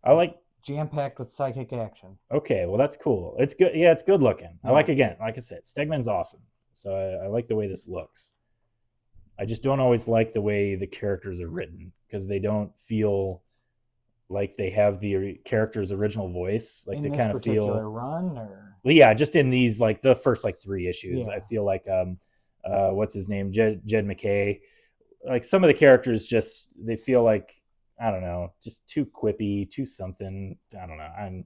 Speaker 1: I like.
Speaker 3: Jam-packed with psychic action.
Speaker 1: Okay, well that's cool. It's good. Yeah, it's good looking.
Speaker 3: Yeah.
Speaker 1: I like I said, Stegman's awesome. So I like the way this looks. I just don't always like the way the characters are written because they don't feel like they have the character's original voice. Like
Speaker 3: in
Speaker 1: they
Speaker 3: this
Speaker 1: kind of
Speaker 3: particular
Speaker 1: feel.
Speaker 3: run, or
Speaker 1: Yeah, just in these like the first like 3 issues,
Speaker 3: Yeah.
Speaker 1: I feel like what's his name, Jed McKay. Like some of the characters just they feel like. I don't know, just too quippy, too something. I don't know.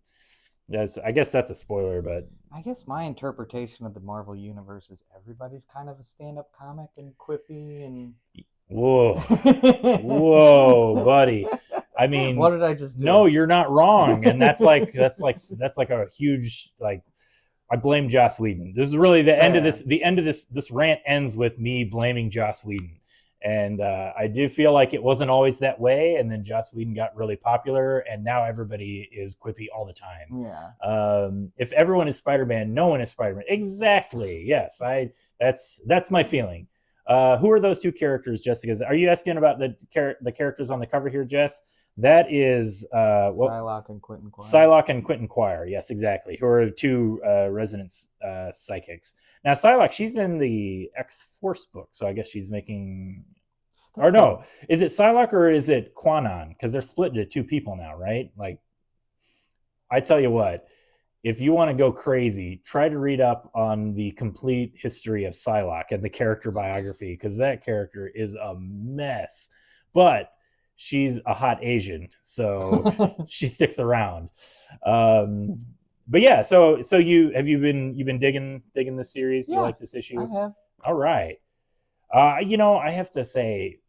Speaker 1: I guess that's a spoiler, but
Speaker 3: I guess my interpretation of the Marvel universe is everybody's kind of a stand-up comic and quippy and.
Speaker 1: Whoa, buddy. I mean,
Speaker 3: what did I just do?
Speaker 1: No, you're not wrong, and that's like a huge like. I blame Joss Whedon. This is really the end of this. The end of this rant ends with me blaming Joss Whedon. And I do feel like it wasn't always that way. And then Joss Whedon got really popular, and now everybody is quippy all the time.
Speaker 3: Yeah.
Speaker 1: If everyone is Spider-Man, no one is Spider-Man. Exactly. Yes. That's my feeling. Who are those 2 characters, Jessica? Are you asking about the characters on the cover here, Jess? That is
Speaker 3: Psylocke and Quentin Quire.
Speaker 1: Psylocke and Quentin Quire. Yes, exactly. Who are 2 resident psychics. Now, Psylocke, she's in the X-Force book, so I guess she's making... is it Psylocke or is it Quanon? Because they're split into 2 people now, right? Like, I tell you what, if you want to go crazy, try to read up on the complete history of Psylocke and the character biography, because that character is a mess. But she's a hot Asian, so she sticks around. But yeah, so you've been digging this series?
Speaker 3: Yeah,
Speaker 1: you like this issue?
Speaker 3: I have.
Speaker 1: All right. I have to say,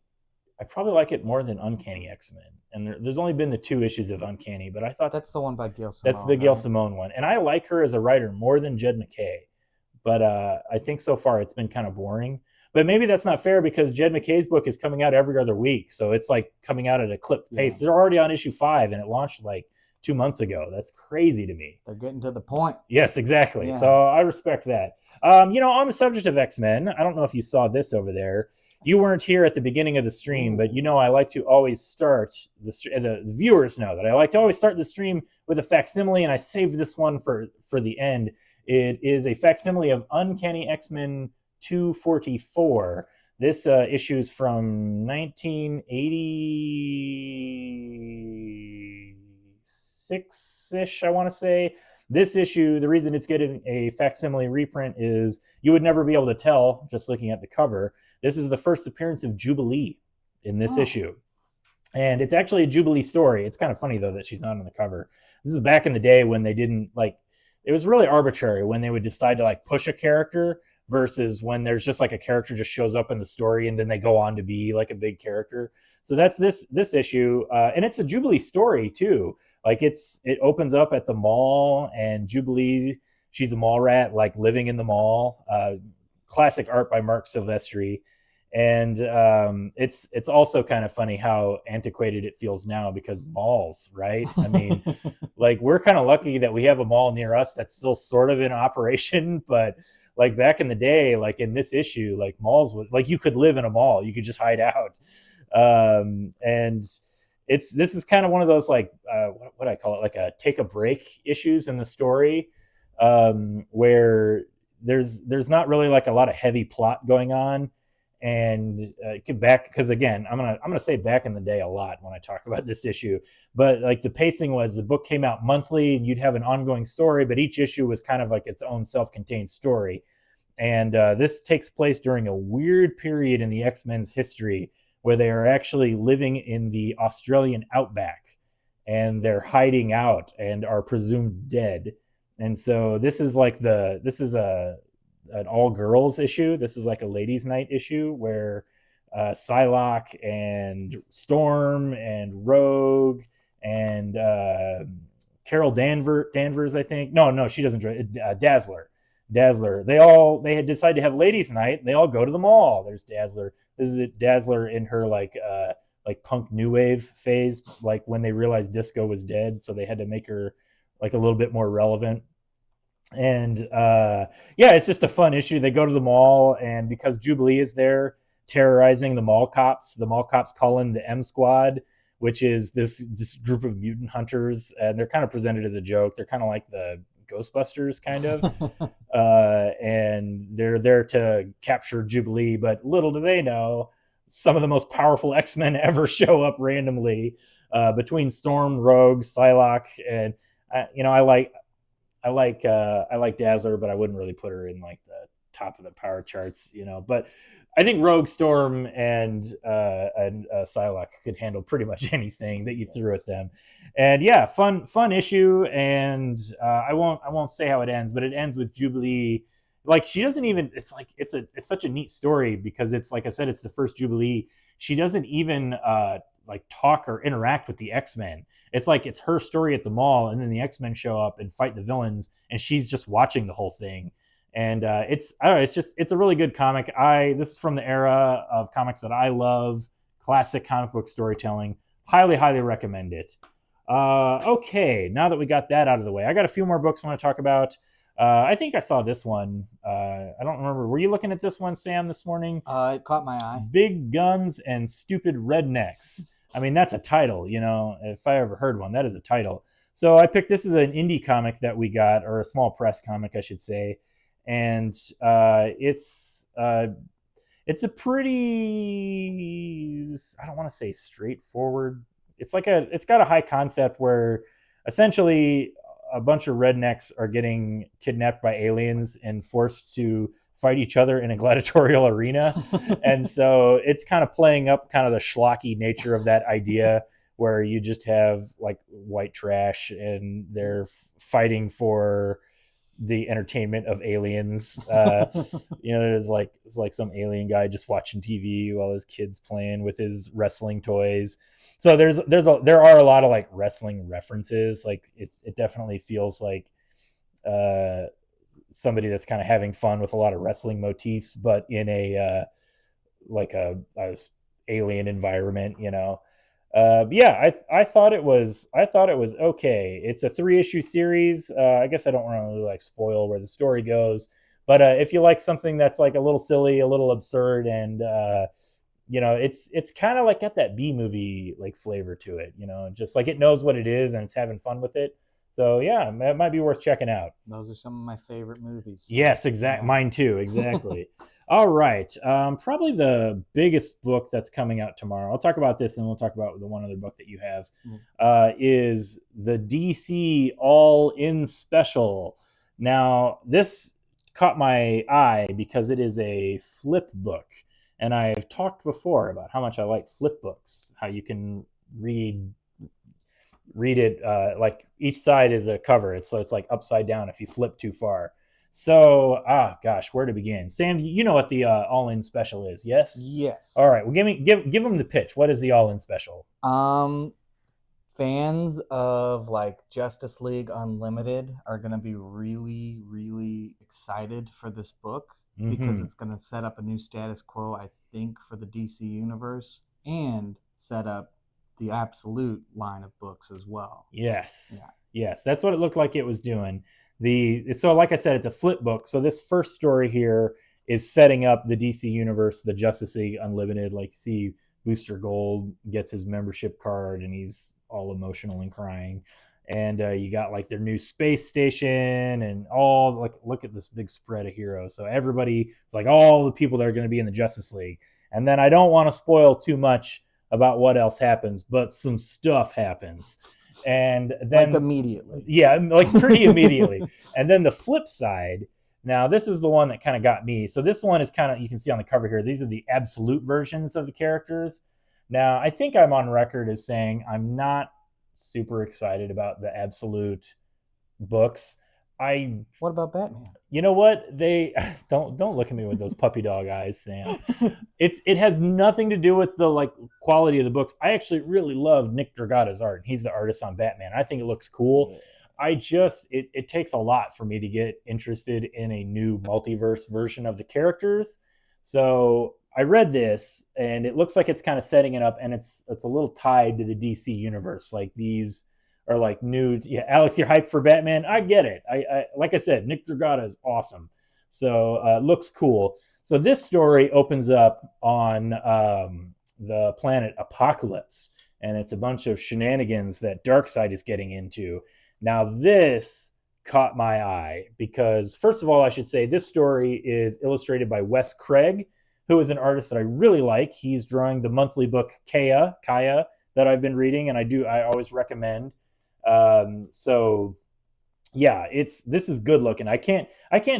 Speaker 1: I probably like it more than Uncanny X-Men. And there's only been the 2 issues of Uncanny, but I thought
Speaker 3: That's the one by Gail Simone.
Speaker 1: that's the Gail Simone one. And I like her as a writer more than Jed McKay. But I think so far it's been kind of boring. But maybe that's not fair because Jed McKay's book is coming out every other week. So it's like coming out at a clip pace. They're already on issue 5 and it launched like 2 months ago. That's crazy to me.
Speaker 3: They're getting to the point.
Speaker 1: Yes, exactly.
Speaker 3: Yeah.
Speaker 1: So I respect that. On the subject of X-Men, I don't know if you saw this over there. You weren't here at the beginning of the stream, but I like to always start the viewers know that I like to always start the stream with a facsimile, and I saved this one for the end. It is a facsimile of Uncanny X-Men 244. This issue is from 1986-ish, I want to say. This issue, the reason it's getting a facsimile reprint is you would never be able to tell just looking at the cover. This is the first appearance of Jubilee in this issue. And it's actually a Jubilee story. It's kind of funny, though, that she's not on the cover. This is back in the day when they didn't, it was really arbitrary when they would decide to, push a character versus when there's just, a character just shows up in the story and then they go on to be, a big character. So that's this issue. And it's a Jubilee story, too. It opens up at the mall, and Jubilee, she's a mall rat, living in the mall. Classic art by Mark Silvestri. And it's also kind of funny how antiquated it feels now because malls, right? I mean, we're kind of lucky that we have a mall near us that's still sort of in operation, but back in the day, in this issue, malls was you could live in a mall, you could just hide out. And this is kind of one of those like what do I call it, like a take a break issues in the story, where there's not really like a lot of heavy plot going on. And back, because again, I'm gonna say back in the day a lot when I talk about this issue, but like the pacing was the book came out monthly and you'd have an ongoing story, but each issue was kind of like its own self-contained story. And this takes place during a weird period in the X-Men's history where they are actually living in the Australian outback, and they're hiding out and are presumed dead. And so this is an all girls issue. This is like a ladies' night issue where Psylocke and Storm and Rogue and Carol Danvers, I think. No, she doesn't. Dazzler. They had decided to have ladies' night. And they all go to the mall. There's Dazzler. This is Dazzler in her like punk new wave phase, like when they realized disco was dead, so they had to make her like a little bit more relevant. And yeah, it's just a fun issue. They go to the mall, and because Jubilee is there terrorizing the mall cops call in the M Squad, which is this group of mutant hunters, and they're kind of presented as a joke. They're kind of like the Ghostbusters, kind of. And they're there to capture Jubilee, but little do they know, some of the most powerful X-Men ever show up randomly, between Storm, Rogue, Psylocke, and I like Dazzler, but I wouldn't really put her in like the top of the power charts, But I think Rogue, Storm, and Psylocke could handle pretty much anything that you threw at them. And yeah, fun issue. And I won't say how it ends, but it ends with Jubilee. Like she doesn't even. It's like it's such a neat story because it's like I said, it's the first Jubilee. She doesn't even like talk or interact with the X-Men. It's like it's her story at the mall, and then the X-Men show up and fight the villains, and she's just watching the whole thing. And it's a really good comic. This is from the era of comics that I love, classic comic book storytelling. Highly recommend it. Okay, now that we got that out of the way, I got a few more books I want to talk about. I think I saw this one. I don't remember. Were you looking at this one, Sam, this morning?
Speaker 3: It caught my eye.
Speaker 1: Big Guns and Stupid Rednecks. I mean, that's a title, if I ever heard one, that is a title. So I picked this as an indie comic that we got, or a small press comic, I should say. And it's a pretty, I don't want to say straightforward. It's got a high concept where essentially a bunch of rednecks are getting kidnapped by aliens and forced to fight each other in a gladiatorial arena. And so it's kind of playing up kind of the schlocky nature of that idea, where you just have like white trash and they're fighting for the entertainment of aliens. There's like some alien guy just watching TV while his kid's playing with his wrestling toys. So there are a lot of like wrestling references. Like it definitely feels like somebody that's kind of having fun with a lot of wrestling motifs, but in a alien environment, yeah, I thought it was okay. It's a 3-issue series. I guess I don't want to really like spoil where the story goes, but if you like something that's like a little silly, a little absurd, and it's kind of like got that B movie like flavor to it, just like it knows what it is and it's having fun with it. So yeah, it might be worth checking out.
Speaker 3: Those are some of my favorite movies.
Speaker 1: Yes, exactly. Yeah. Mine too. Exactly. All right. Probably the biggest book that's coming out tomorrow, I'll talk about this and we'll talk about the one other book that you have, is the DC All In Special. Now, this caught my eye because it is a flip book. And I've talked before about how much I like flip books, how you can read it like each side is a cover. So it's like upside down if you flip too far. So, gosh, where to begin? Sam, you know what the All-In Special is, yes?
Speaker 3: Yes.
Speaker 1: All right, well, give them the pitch. What is the All-In Special?
Speaker 3: Fans of like Justice League Unlimited are going to be really, really excited for this book because it's going to set up a new status quo, I think, for the DC universe and set up the Absolute line of books as well.
Speaker 1: Yes. Yeah. Yes, that's what it looked like it was doing. So like I said, it's a flip book. So this first story here is setting up the DC universe, the Justice League Unlimited. Like, see Booster Gold gets his membership card and he's all emotional and crying. And you got like their new space station and all like look at this big spread of heroes. So everybody, it's like all the people that are going to be in the Justice League. And then I don't want to spoil too much about what else happens, but some stuff happens. And then
Speaker 3: like immediately.
Speaker 1: Yeah, like pretty immediately. And then the flip side, now this is the one that kind of got me. So this one is kind of, you can see on the cover here, these are the absolute versions of the characters. Now, I think I'm on record as saying I'm not super excited about the absolute books.
Speaker 3: What about Batman?
Speaker 1: You know what? They don't look at me with those puppy dog eyes, Sam. It has nothing to do with the like quality of the books. I actually really love Nick Dragata's art. He's the artist on Batman. I think it looks cool.
Speaker 3: Yeah.
Speaker 1: I just it takes a lot for me to get interested in a new multiverse version of the characters. So I read this and it looks like it's kind of setting it up, and it's a little tied to the DC universe. Like these are like new. Yeah, Alex, you're hyped for Batman. I get it. I like I said, Nick Dragata is awesome. So looks cool. So this story opens up on the planet Apocalypse, and it's a bunch of shenanigans that Darkseid is getting into. Now this caught my eye because, first of all, I should say this story is illustrated by Wes Craig, who is an artist that I really like. He's drawing the monthly book Kaya that I've been reading, and I always recommend. So yeah, this is good looking. I can't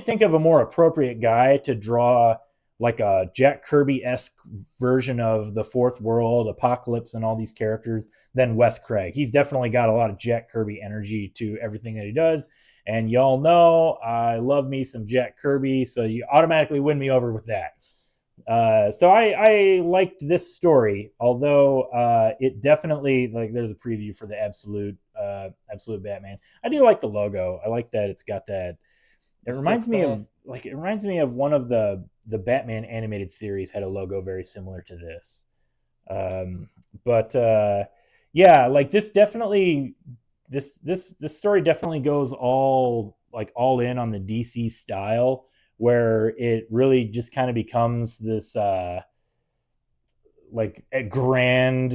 Speaker 1: think of a more appropriate guy to draw like a Jack Kirby-esque version of the Fourth World, Apocalypse, and all these characters than Wes Craig. He's definitely got a lot of Jack Kirby energy to everything that he does. And y'all know I love me some Jack Kirby, so you automatically win me over with that. So I liked this story, although it definitely, like, there's a preview for the absolute Batman. I do like the logo. I like that it's got that. It reminds me of one of the Batman animated series had a logo very similar to this. But yeah, like this definitely this story definitely goes all in on the DC style, where it really just kind of becomes this like a grand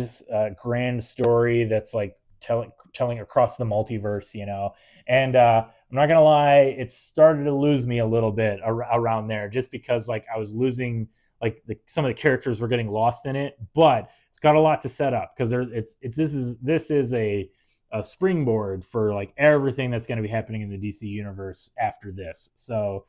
Speaker 1: story that's like telling across the multiverse, you know. And I'm not gonna lie, it started to lose me a little bit around there, just because like I was losing like some of the characters were getting lost in it. But it's got a lot to set up because this is a springboard for like everything that's going to be happening in the DC universe after this. So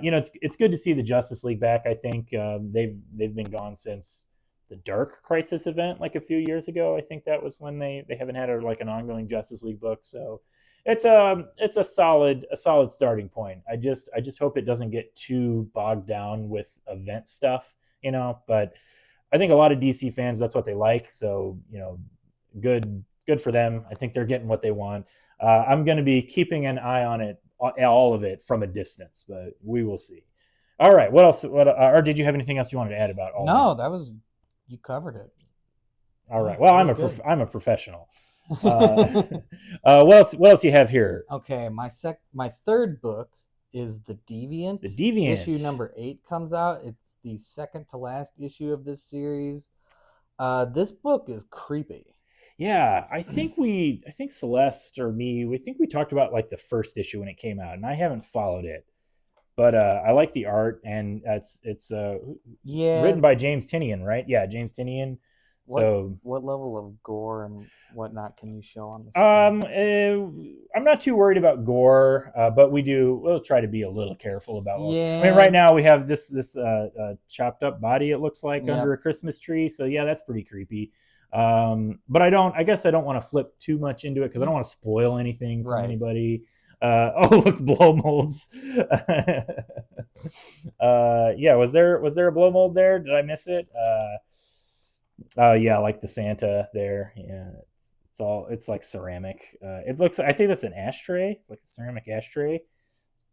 Speaker 1: you know, it's good to see the Justice League back. I think they've been gone since the Dark Crisis event like a few years ago. I think that was when they haven't had an ongoing Justice League book. So it's a solid starting point. I just hope it doesn't get too bogged down with event stuff, you know. But I think a lot of DC fans, that's what they like. So, you know, good for them. I think they're getting what they want. I'm going to be keeping an eye on it, all of it, from a distance, but we will see. All right, what else? Or did you have anything else you wanted to add about all?
Speaker 3: No, that was, you covered it.
Speaker 1: All right. Well, I'm a professional. What else you have here?
Speaker 3: Okay, my third book is The Deviant.
Speaker 1: The Deviant.
Speaker 3: Issue number 8 comes out. It's the second to last issue of this series. This book is creepy.
Speaker 1: Yeah, I think Celeste or me, we talked about like the first issue when it came out, and I haven't followed it. But I like the art, and it's written by James Tynion, right? Yeah, James Tynion.
Speaker 3: What level of gore and whatnot can you show on the screen?
Speaker 1: I'm not too worried about gore, but we'll try to be a little careful about.
Speaker 3: Yeah.
Speaker 1: I mean, right now we have this chopped up body, it looks like, under a Christmas tree. So yeah, that's pretty creepy. But I guess I don't want to flip too much into it because I don't want to spoil anything from anybody. Oh, look, blow molds. Yeah, was there a blow mold there? Did I miss it? Yeah, like the Santa there. Yeah, it's like ceramic. It looks, I think that's an ashtray. It's like a ceramic ashtray.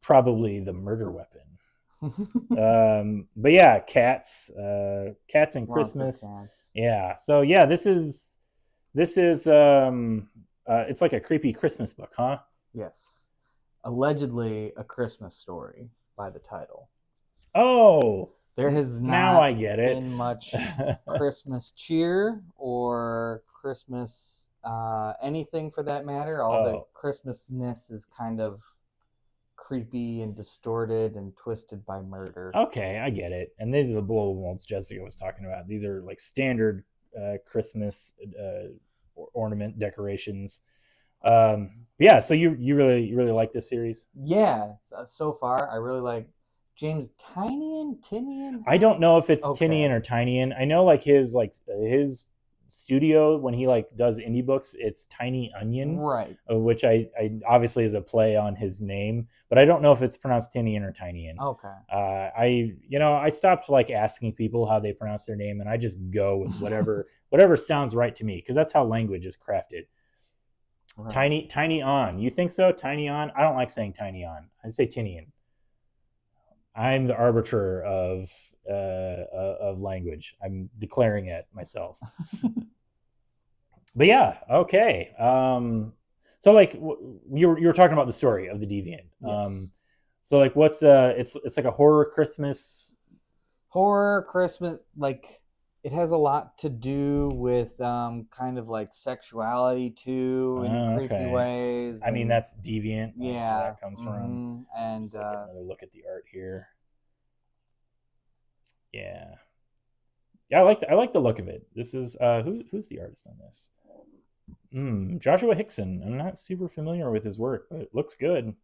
Speaker 1: Probably the murder weapon. But yeah, cats and Christmas.
Speaker 3: Cats.
Speaker 1: Yeah. So yeah, this is it's like a creepy Christmas book, huh?
Speaker 3: Yes. Allegedly a Christmas story by the title.
Speaker 1: Oh,
Speaker 3: There has
Speaker 1: now
Speaker 3: not
Speaker 1: I get it.
Speaker 3: been much Christmas cheer or Christmas anything for that matter. All the Christmasness is kind of creepy and distorted and twisted by murder.
Speaker 1: Okay, I get it. And these are the blow molds Jessica was talking about. These are like standard Christmas ornament decorations. Yeah, so you really like this series?
Speaker 3: Yeah, so far I really like James Tynion.
Speaker 1: I don't know if it's
Speaker 3: Okay.
Speaker 1: Tinian or Tynian. I know like his studio when he like does indie books, it's Tiny Onion,
Speaker 3: Right.
Speaker 1: Which I obviously is a play on his name, but I don't know if it's pronounced Tinian or Tynian.
Speaker 3: Okay.
Speaker 1: I stopped like asking people how they pronounce their name, and I just go with whatever sounds right to me, because that's how language is crafted. Right. Tiny on. You think so? Tiny on? I don't like saying tiny on. I say Tinian. I'm the arbiter of language. I'm declaring it myself. But yeah, okay. So like you were talking about the story of the Deviant.
Speaker 3: Yes.
Speaker 1: So like what's it's like a horror Christmas.
Speaker 3: Horror Christmas, like it has a lot to do with kind of like sexuality too in creepy ways.
Speaker 1: I mean, that's Deviant.
Speaker 3: Yeah,
Speaker 1: that's where that comes from.
Speaker 3: And
Speaker 1: just another look at the art here. Yeah, I like the look of it. This is who's the artist on this? Joshua Hickson. I'm not super familiar with his work, but it looks good.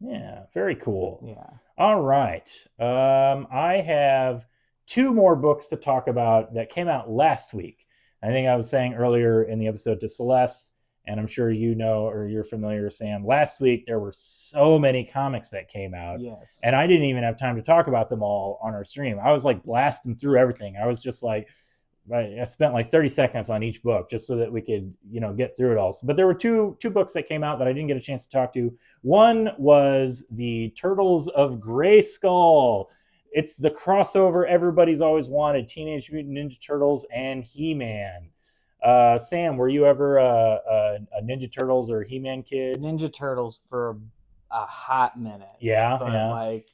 Speaker 1: Yeah, very cool.
Speaker 3: Yeah.
Speaker 1: All right. I have 2 more books to talk about that came out last week. I think I was saying earlier in the episode to Celeste, and I'm sure you know or you're familiar, Sam, last week there were so many comics that came out.
Speaker 3: Yes.
Speaker 1: And I didn't even have time to talk about them all on our stream. I was like blasting through everything. I was just like, I spent like 30 seconds on each book just so that we could, get through it all. But there were two books that came out that I didn't get a chance to talk to. One was the Turtles of Grayskull. It's the crossover everybody's always wanted: Teenage Mutant Ninja Turtles and He-Man. Sam, were you ever a Ninja Turtles or He-Man kid?
Speaker 3: Ninja Turtles for a hot minute.
Speaker 1: Yeah,
Speaker 3: but like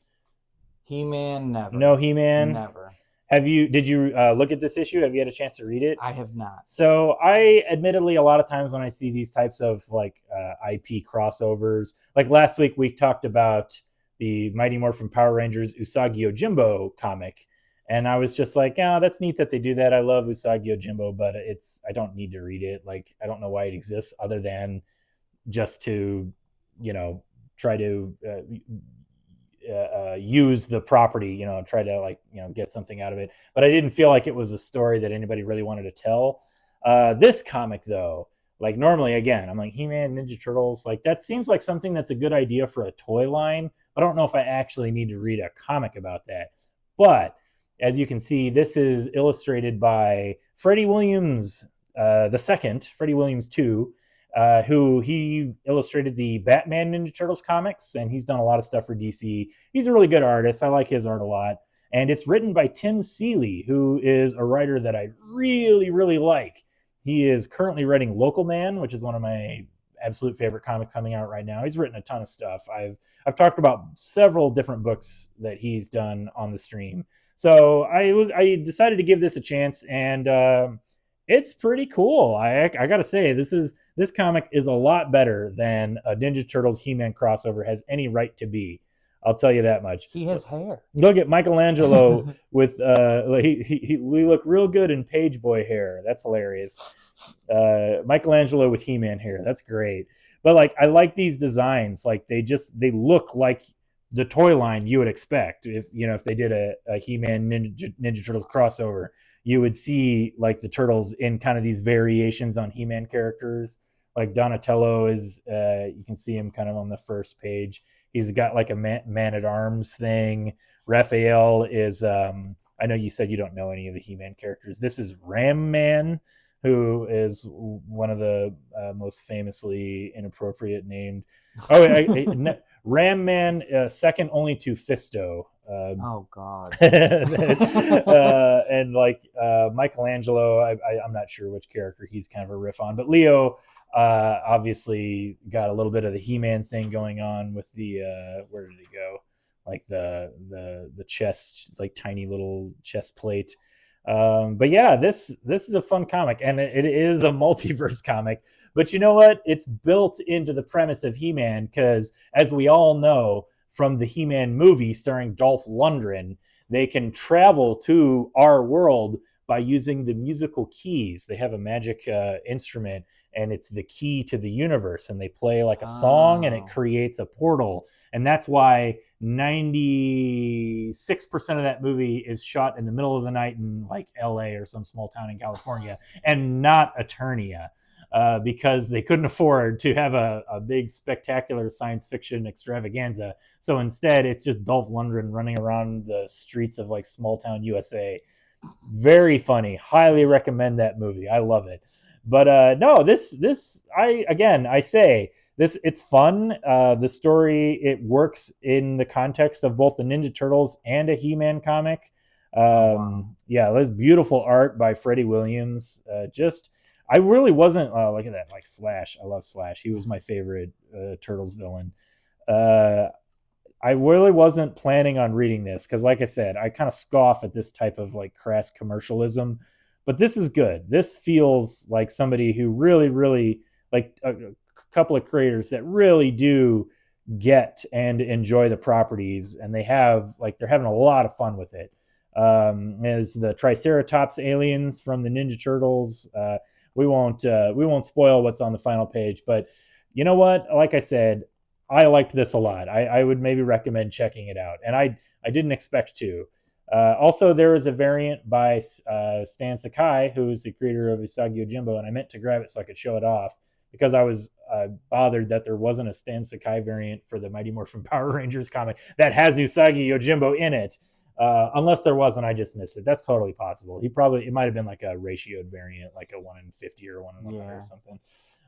Speaker 3: He-Man, never.
Speaker 1: No He-Man?
Speaker 3: Never.
Speaker 1: Did you look at this issue? Have you had a chance to read it?
Speaker 3: I have not.
Speaker 1: So I admittedly, a lot of times when I see these types of like IP crossovers, like last week we talked about the Mighty Morphin Power Rangers Usagi Yojimbo comic, and I was just like, yeah, that's neat that they do that. I love Usagi Yojimbo, but I don't need to read it. Like, I don't know why it exists other than just to, try to use the property, try to get something out of it. But I didn't feel like it was a story that anybody really wanted to tell. This comic though, like normally, again, I'm like He-Man, Ninja Turtles, like that seems like something that's a good idea for a toy line. I don't know if I actually need to read a comic about that. But as you can see, this is illustrated by Freddie Williams II, Freddie Williams II, who he illustrated the Batman Ninja Turtles comics, and he's done a lot of stuff for DC. He's a really good artist. I like his art a lot. And it's written by Tim Seeley, who is a writer that I really, really like. He is currently writing Local Man, which is one of my absolute favorite comics coming out right now. He's written a ton of stuff. I've talked about several different books that he's done on the stream. So I decided to give this a chance, and it's pretty cool. I gotta say, this comic is a lot better than a Ninja Turtles He-Man crossover has any right to be. I'll tell you that much.
Speaker 3: He has hair.
Speaker 1: Look at Michelangelo with he look real good in Page Boy hair. That's hilarious. Michelangelo with He-Man hair. That's great. But like, I like these designs. Like they look like the toy line you would expect if they did a He-Man Ninja Turtles crossover. You would see like the turtles in kind of these variations on He-Man characters. Like Donatello is, you can see him kind of on the first page. He's got like a man-at-arms thing. Raphael is, I know you said you don't know any of the He-Man characters. This is Ram Man, who is one of the most famously inappropriate named. Ram Man, second only to Fisto.
Speaker 3: Oh God!
Speaker 1: And like Michelangelo, I'm not sure which character he's kind of a riff on, but Leo obviously got a little bit of the He-Man thing going on with the where did he go? like the chest, like tiny little chest plate. But yeah, this is a fun comic, and it is a multiverse comic. But you know what? It's built into the premise of He-Man because, as we all know from the He-Man movie starring Dolph Lundgren, they can travel to our world by using the musical keys. They have a magic instrument, and it's the key to the universe. And they play like a song, and it creates a portal. And that's why 96% of that movie is shot in the middle of the night in like LA or some small town in California, and not Eternia. Because they couldn't afford to have a big spectacular science fiction extravaganza. So instead, it's just Dolph Lundgren running around the streets of like small town USA. Very funny. Highly recommend that movie. I love it. But no, this I say this, it's fun. The story, it works in the context of both the Ninja Turtles and a He-Man comic. Yeah, there's beautiful art by Freddie Williams. I really wasn't. Look at that, like Slash. I love Slash. He was my favorite Turtles villain. I really wasn't planning on reading this because, like I said, I kind of scoff at this type of like crass commercialism. But this is good. This feels like somebody who really, really like a couple of creators that really do get and enjoy the properties, and they're having a lot of fun with it. As the Triceratops aliens from the Ninja Turtles. We won't spoil what's on the final page, but you know what? Like I said, I liked this a lot. I would maybe recommend checking it out, and I didn't expect to. Also, there is a variant by Stan Sakai, who is the creator of Usagi Yojimbo, and I meant to grab it so I could show it off because I was bothered that there wasn't a Stan Sakai variant for the Mighty Morphin Power Rangers comic that has Usagi Yojimbo in it. Unless there was and I just missed it. That's totally possible. It might have been like a ratioed variant, like a 1 in 50 or 1 in 100 or something.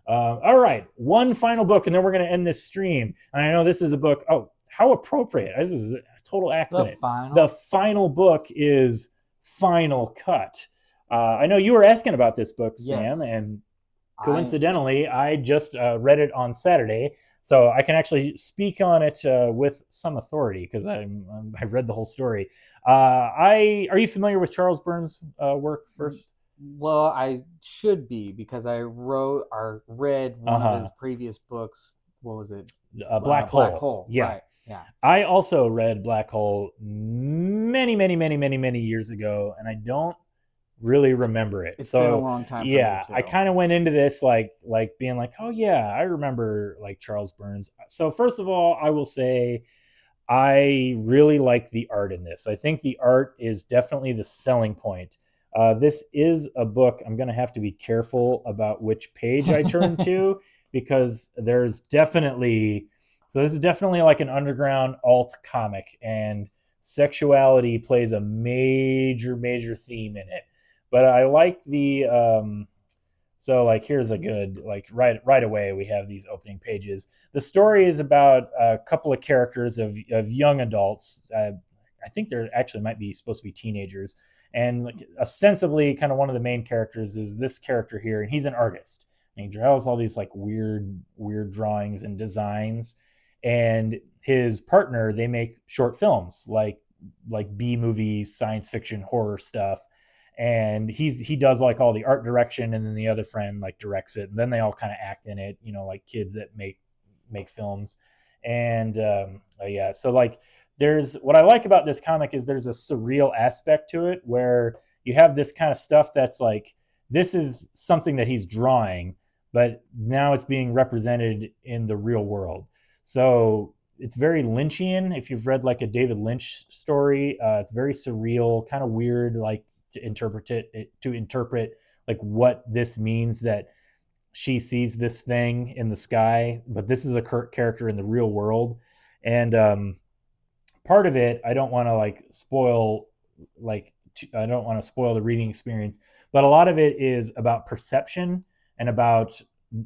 Speaker 1: All right, one final book, and then we're going to end this stream. And I know this is a book. Oh, how appropriate. This is a total accident. The final book is Final Cut. I know you were asking about this book, Sam, and coincidentally, I just read it on Saturday. So I can actually speak on it with some authority because I've read the whole story. Are you familiar with Charles Burns' work first?
Speaker 3: Well, I should be because I read one of his previous books. What was it?
Speaker 1: Black Hole.
Speaker 3: Black Hole.
Speaker 1: Yeah.
Speaker 3: Right. Yeah.
Speaker 1: I also read Black Hole many years ago, and I don't really remember it.
Speaker 3: It's been a long time.
Speaker 1: Yeah, I kind of went into this like being like, oh yeah, I remember like Charles Burns. So first of all, I will say I really like the art in this. I think the art is definitely the selling point. This is a book. I'm going to have to be careful about which page I turn to because there's definitely. So this is definitely like an underground alt comic, and sexuality plays a major theme in it. But I like the so like here's a good like right away we have these opening pages. The story is about a couple of characters of young adults. I think there actually might be supposed to be teenagers, and like, ostensibly kind of one of the main characters is this character here, and he's an artist. And he draws all these like weird drawings and designs, and his partner, they make short films like B movies, science fiction, horror stuff. And he does like all the art direction, and then the other friend like directs it, and then they all kind of act in it, like kids that make films. And yeah, so like there's what I like about this comic is there's a surreal aspect to it where you have this kind of stuff that's like this is something that he's drawing, but now it's being represented in the real world. So it's very Lynchian. If you've read like a David Lynch story, it's very surreal, kind of weird, like to interpret like what this means that she sees this thing in the sky, but this is a character in the real world. And part of it, I don't want to like spoil, I don't want to spoil the reading experience, but a lot of it is about perception and about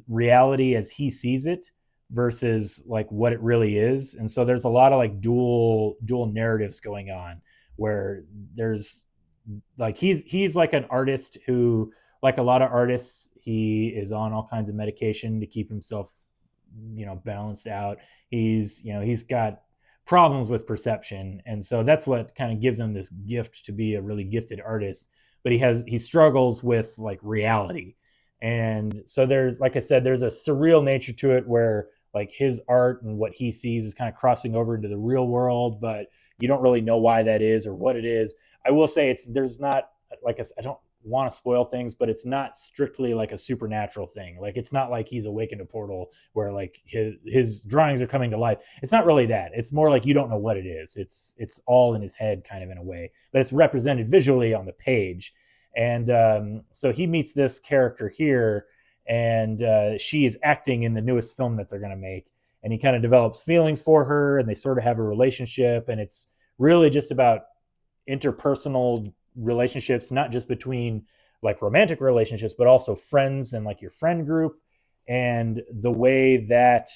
Speaker 1: reality as he sees it versus like what it really is. And so there's a lot of like dual narratives going on where there's like he's like an artist who, like a lot of artists, he is on all kinds of medication to keep himself balanced out. He's got problems with perception, and so that's what kind of gives him this gift to be a really gifted artist. But he struggles with like reality, and so there's, like I said, there's a surreal nature to it where like his art and what he sees is kind of crossing over into the real world, but you don't really know why that is or what it is. I will say there's not, like I don't want to spoil things, but it's not strictly like a supernatural thing. Like it's not like he's awakened a portal where like his drawings are coming to life. It's not really that. It's more like you don't know what it is. It's all in his head kind of in a way, but it's represented visually on the page. And so he meets this character here, and she is acting in the newest film that they're going to make, and he kind of develops feelings for her, and they sort of have a relationship, and it's really just about interpersonal relationships, not just between like romantic relationships, but also friends and like your friend group, and the way that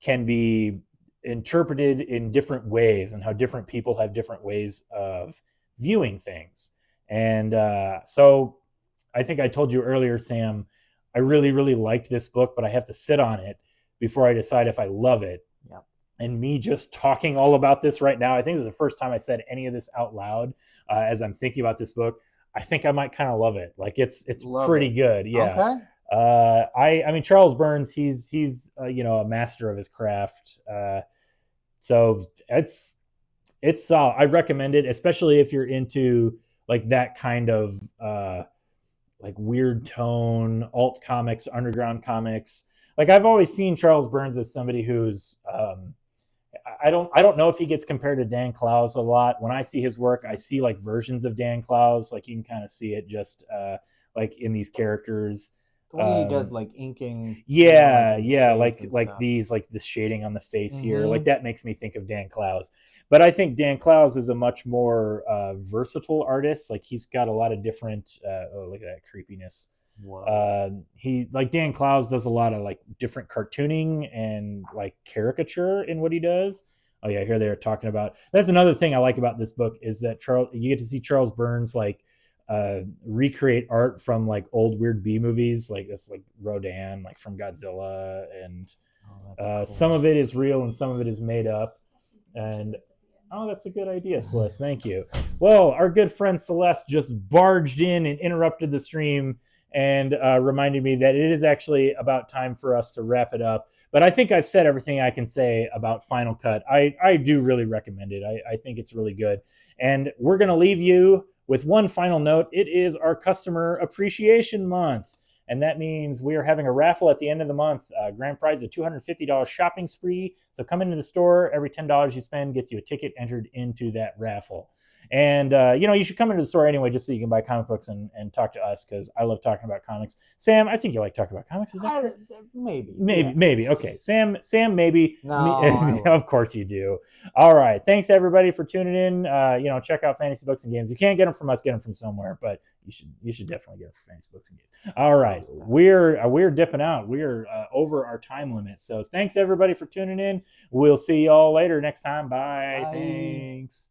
Speaker 1: can be interpreted in different ways, and how different people have different ways of viewing things. And so I think I told you earlier, Sam, I really, really liked this book, but I have to sit on it before I decide if I love it.
Speaker 3: Yep.
Speaker 1: And me just talking all about this right now, I think this is the first time I said any of this out loud as I'm thinking about this book. I think I might kind of love it. Like it's pretty good. Yeah.
Speaker 3: Okay.
Speaker 1: I mean, Charles Burns, he's a master of his craft. So it's solid. I recommend it, especially if you're into like that kind of like weird tone, alt comics, underground comics. Like I've always seen Charles Burns as somebody who's I don't know if he gets compared to Dan Clowes a lot. When I see his work, I see like versions of Dan Clowes. Like you can kind of see it just like in these characters.
Speaker 3: The way he does like inking.
Speaker 1: Yeah,
Speaker 3: like
Speaker 1: these like this shading on the face here.
Speaker 3: Mhm.
Speaker 1: Like that makes me think of Dan Clowes. But I think Dan Clowes is a much more versatile artist. Like he's got a lot of different. Oh, look at that creepiness. He like Dan Clowes does a lot of like different cartooning and like caricature in what he does. Oh yeah, here they're talking about. That's another thing I like about this book is that you get to see Charles Burns like recreate art from like old weird B movies, like this like Rodan, like from Godzilla, and
Speaker 3: cool.
Speaker 1: some of it is real and some of it is made up. And oh, that's a good idea, Celeste. Thank you. Well, our good friend Celeste just barged in and interrupted the stream and reminded me that it is actually about time for us to wrap it up. But I think I've said everything I can say about Final Cut. I do really recommend it. I think it's really good. And we're going to leave you with one final note. It is our Customer Appreciation Month. And that means we are having a raffle at the end of the month. Grand prize, a $250 shopping spree. So come into the store. Every $10 you spend gets you a ticket entered into that raffle. And, you should come into the store anyway, just so you can buy comic books and talk to us, because I love talking about comics. Sam, I think you like talking about comics. Is that
Speaker 3: maybe?
Speaker 1: Maybe. Okay. Sam, maybe.
Speaker 3: No,
Speaker 1: of course you do. All right. Thanks everybody for tuning in. Check out Fantasy Books and Games. You can't get them from us, get them from somewhere, but you should definitely get them from Fantasy Books and Games. All right. We're dipping out. We're over our time limit. So thanks everybody for tuning in. We'll see y'all later next time. Bye. Thanks.